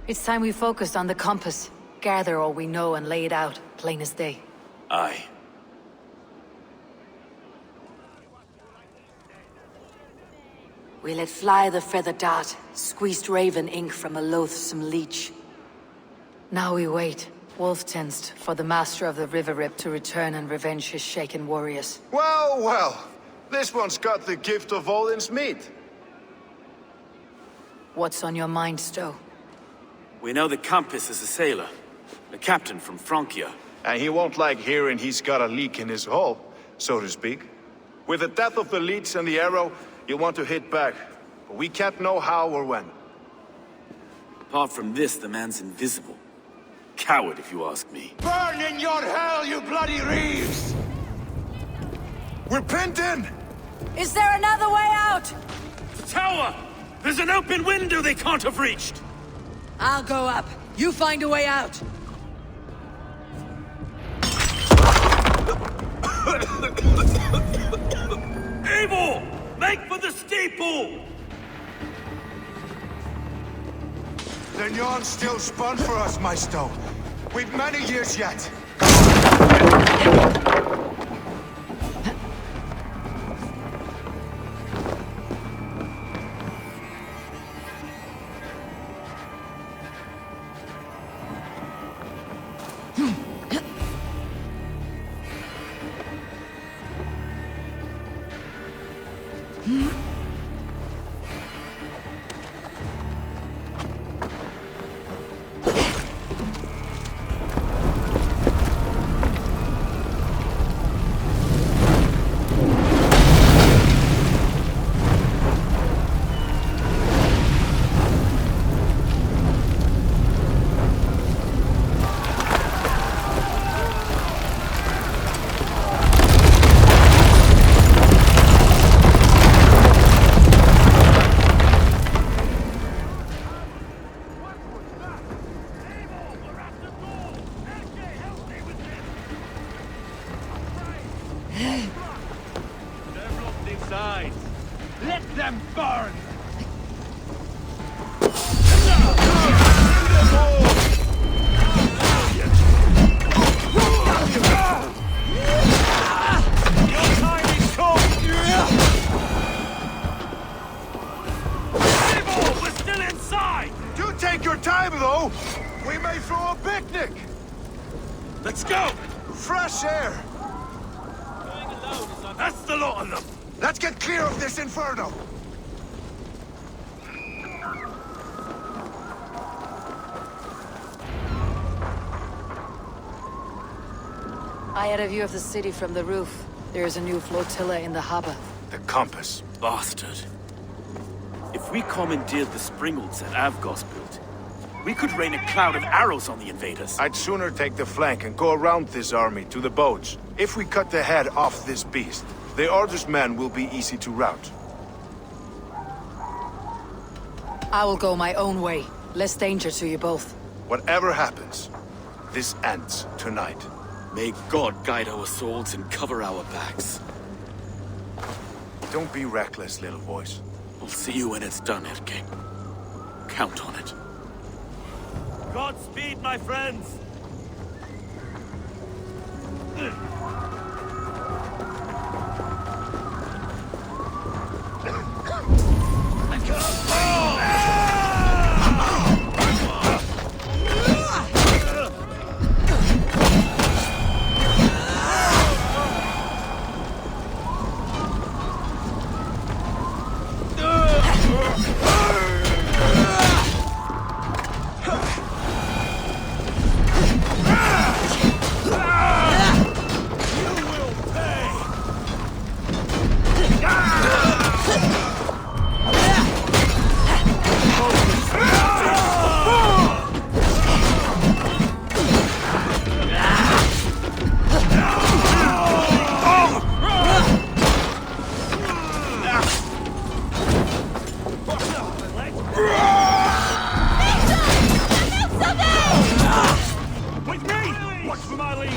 It's time we focused on the compass. Gather all we know and lay it out, plain as day. Aye. We let fly the feather dart, squeezed raven ink from a loathsome leech. Now we wait, wolf-tensed, for the master of the River Rip to return and revenge his shaken warriors. Well, well. This one's got the gift of Odin's meat. What's on your mind, Stowe? We know the Compass is a sailor. A captain from Francia. And he won't like hearing he's got a leak in his hull, so to speak. With the death of the leech and the arrow, you'll want to hit back. But we can't know how or when. Apart from this, the man's invisible. Coward, if you ask me. Burn in your hell, you bloody reeves! We're pinned in! Is there another way out? The tower! There's an open window they can't have reached! I'll go up. You find a way out. Eivor! Make for the steeple! The yarn's still spun for us, my Stowe. We've many years yet. Let them burn! Though, we may throw a picnic! Let's go! Fresh air! That's the lot of them! Let's get clear of this inferno! I had a view of the city from the roof. There is a new flotilla in the harbor. The compass. Bastard. If we commandeered the springalds that Avgos built, we could rain a cloud of arrows on the invaders. I'd sooner take the flank and go around this army to the boats. If we cut the head off this beast, the Order's men will be easy to rout. I will go my own way. Less danger to you both. Whatever happens, this ends tonight. May God guide our swords and cover our backs. Don't be reckless, little boys. We'll see you when it's done, Erke. Count on it. Godspeed, my friends! for my lead!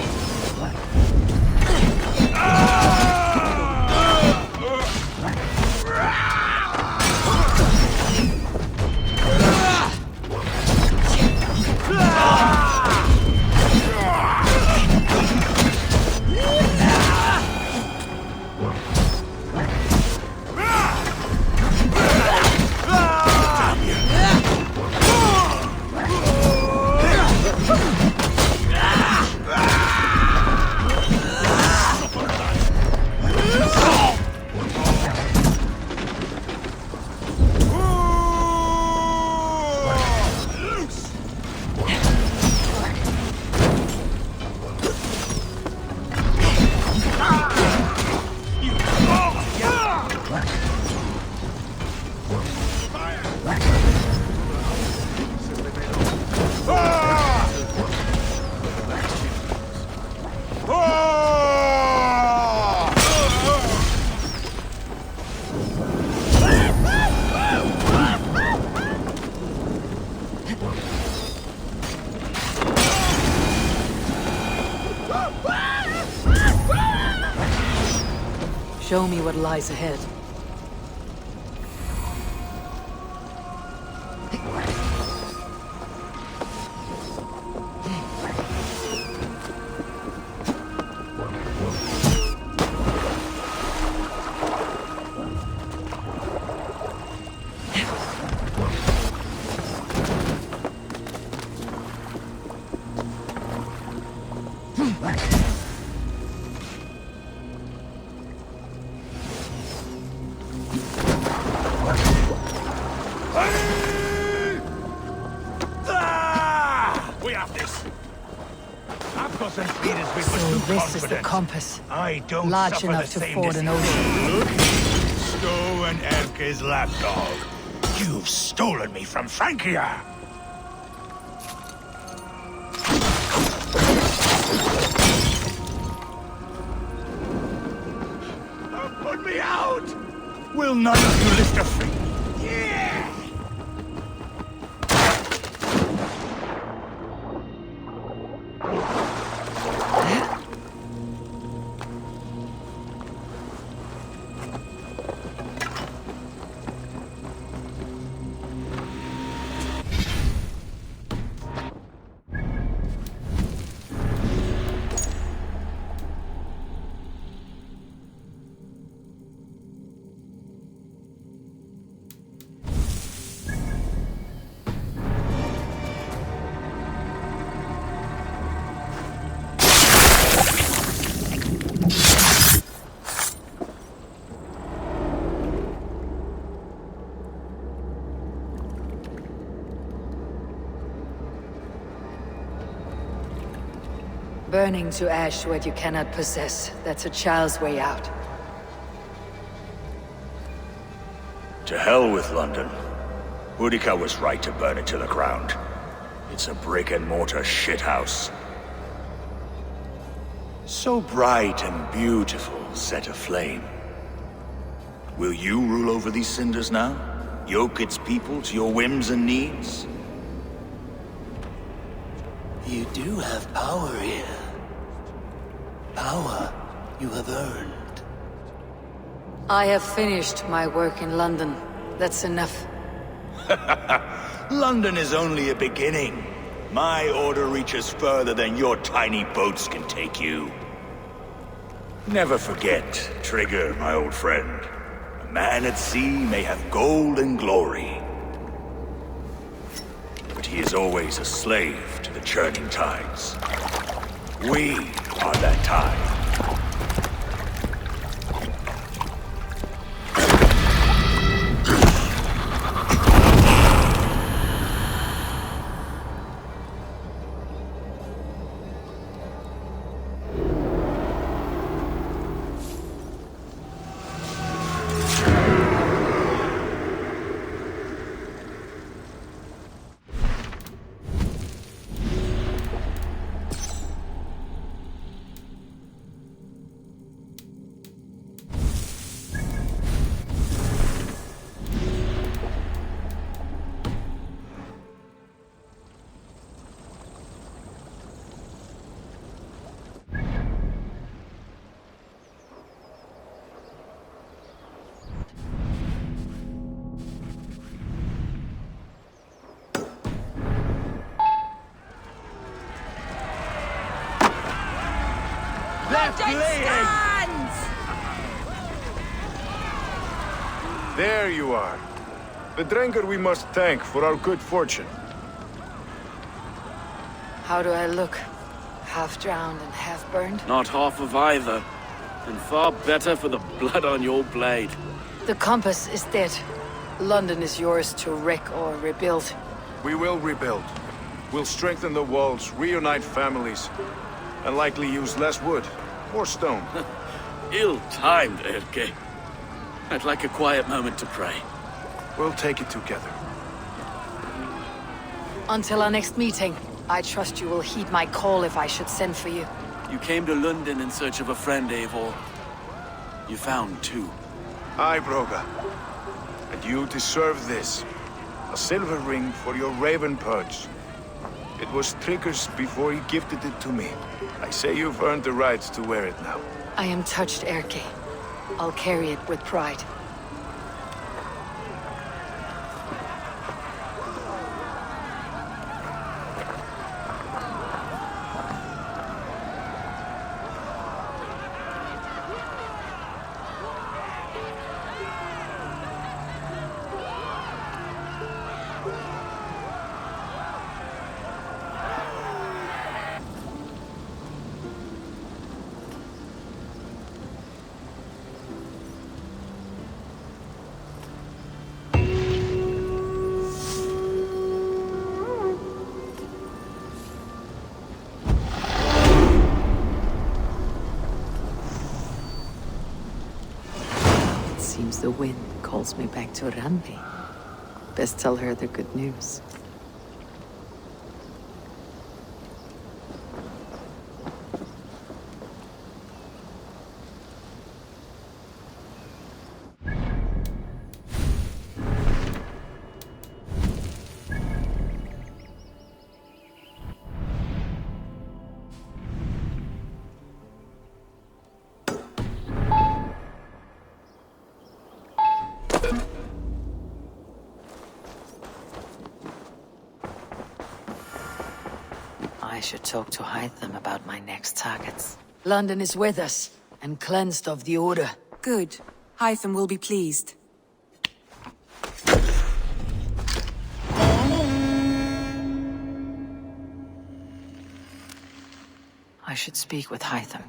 Show me what lies ahead. We have this. I've got some leaders with So too this is the confident. compass. I don't Large suffer enough the to same ford an disease. ocean. Look, Stowe and Erke's lapdog. You've stolen me from Francia. Put me out! Will none of you lift a finger? Yeah! Burning to ash what you cannot possess. That's a child's way out. To hell with London. Boudica was right to burn it to the ground. It's a brick-and-mortar shithouse. So bright and beautiful, set aflame. Will you rule over these cinders now? Yoke its people to your whims and needs? You do have power here. Power you have earned. I have finished my work in London. That's enough. London is only a beginning. My order reaches further than your tiny boats can take you. Never forget, Trigger, my old friend. A man at sea may have gold and glory, but he is always a slave to the churning tides. We are that tide. London stands! There you are. The drinker we must thank for our good fortune. How do I look? Half drowned and half burned? Not half of either. And far better for the blood on your blade. The compass is dead. London is yours to wreck or rebuild. We will rebuild. We'll strengthen the walls, reunite families, and likely use less wood, more stone. Ill-timed, Erke. I'd like a quiet moment to pray. We'll take it together. Until our next meeting, I trust you will heed my call if I should send for you. You came to London in search of a friend, Eivor. You found two. Aye, Broga. And you deserve this. A silver ring for your raven purge. It was Trigger's before he gifted it to me. I say you've earned the right to wear it now. I am touched, Erke. I'll carry it with pride. Seems the wind calls me back to Randi. Best tell her the good news. I should talk to Hytham about my next targets. London is with us, and cleansed of the Order. Good. Hytham will be pleased. I should speak with Hytham.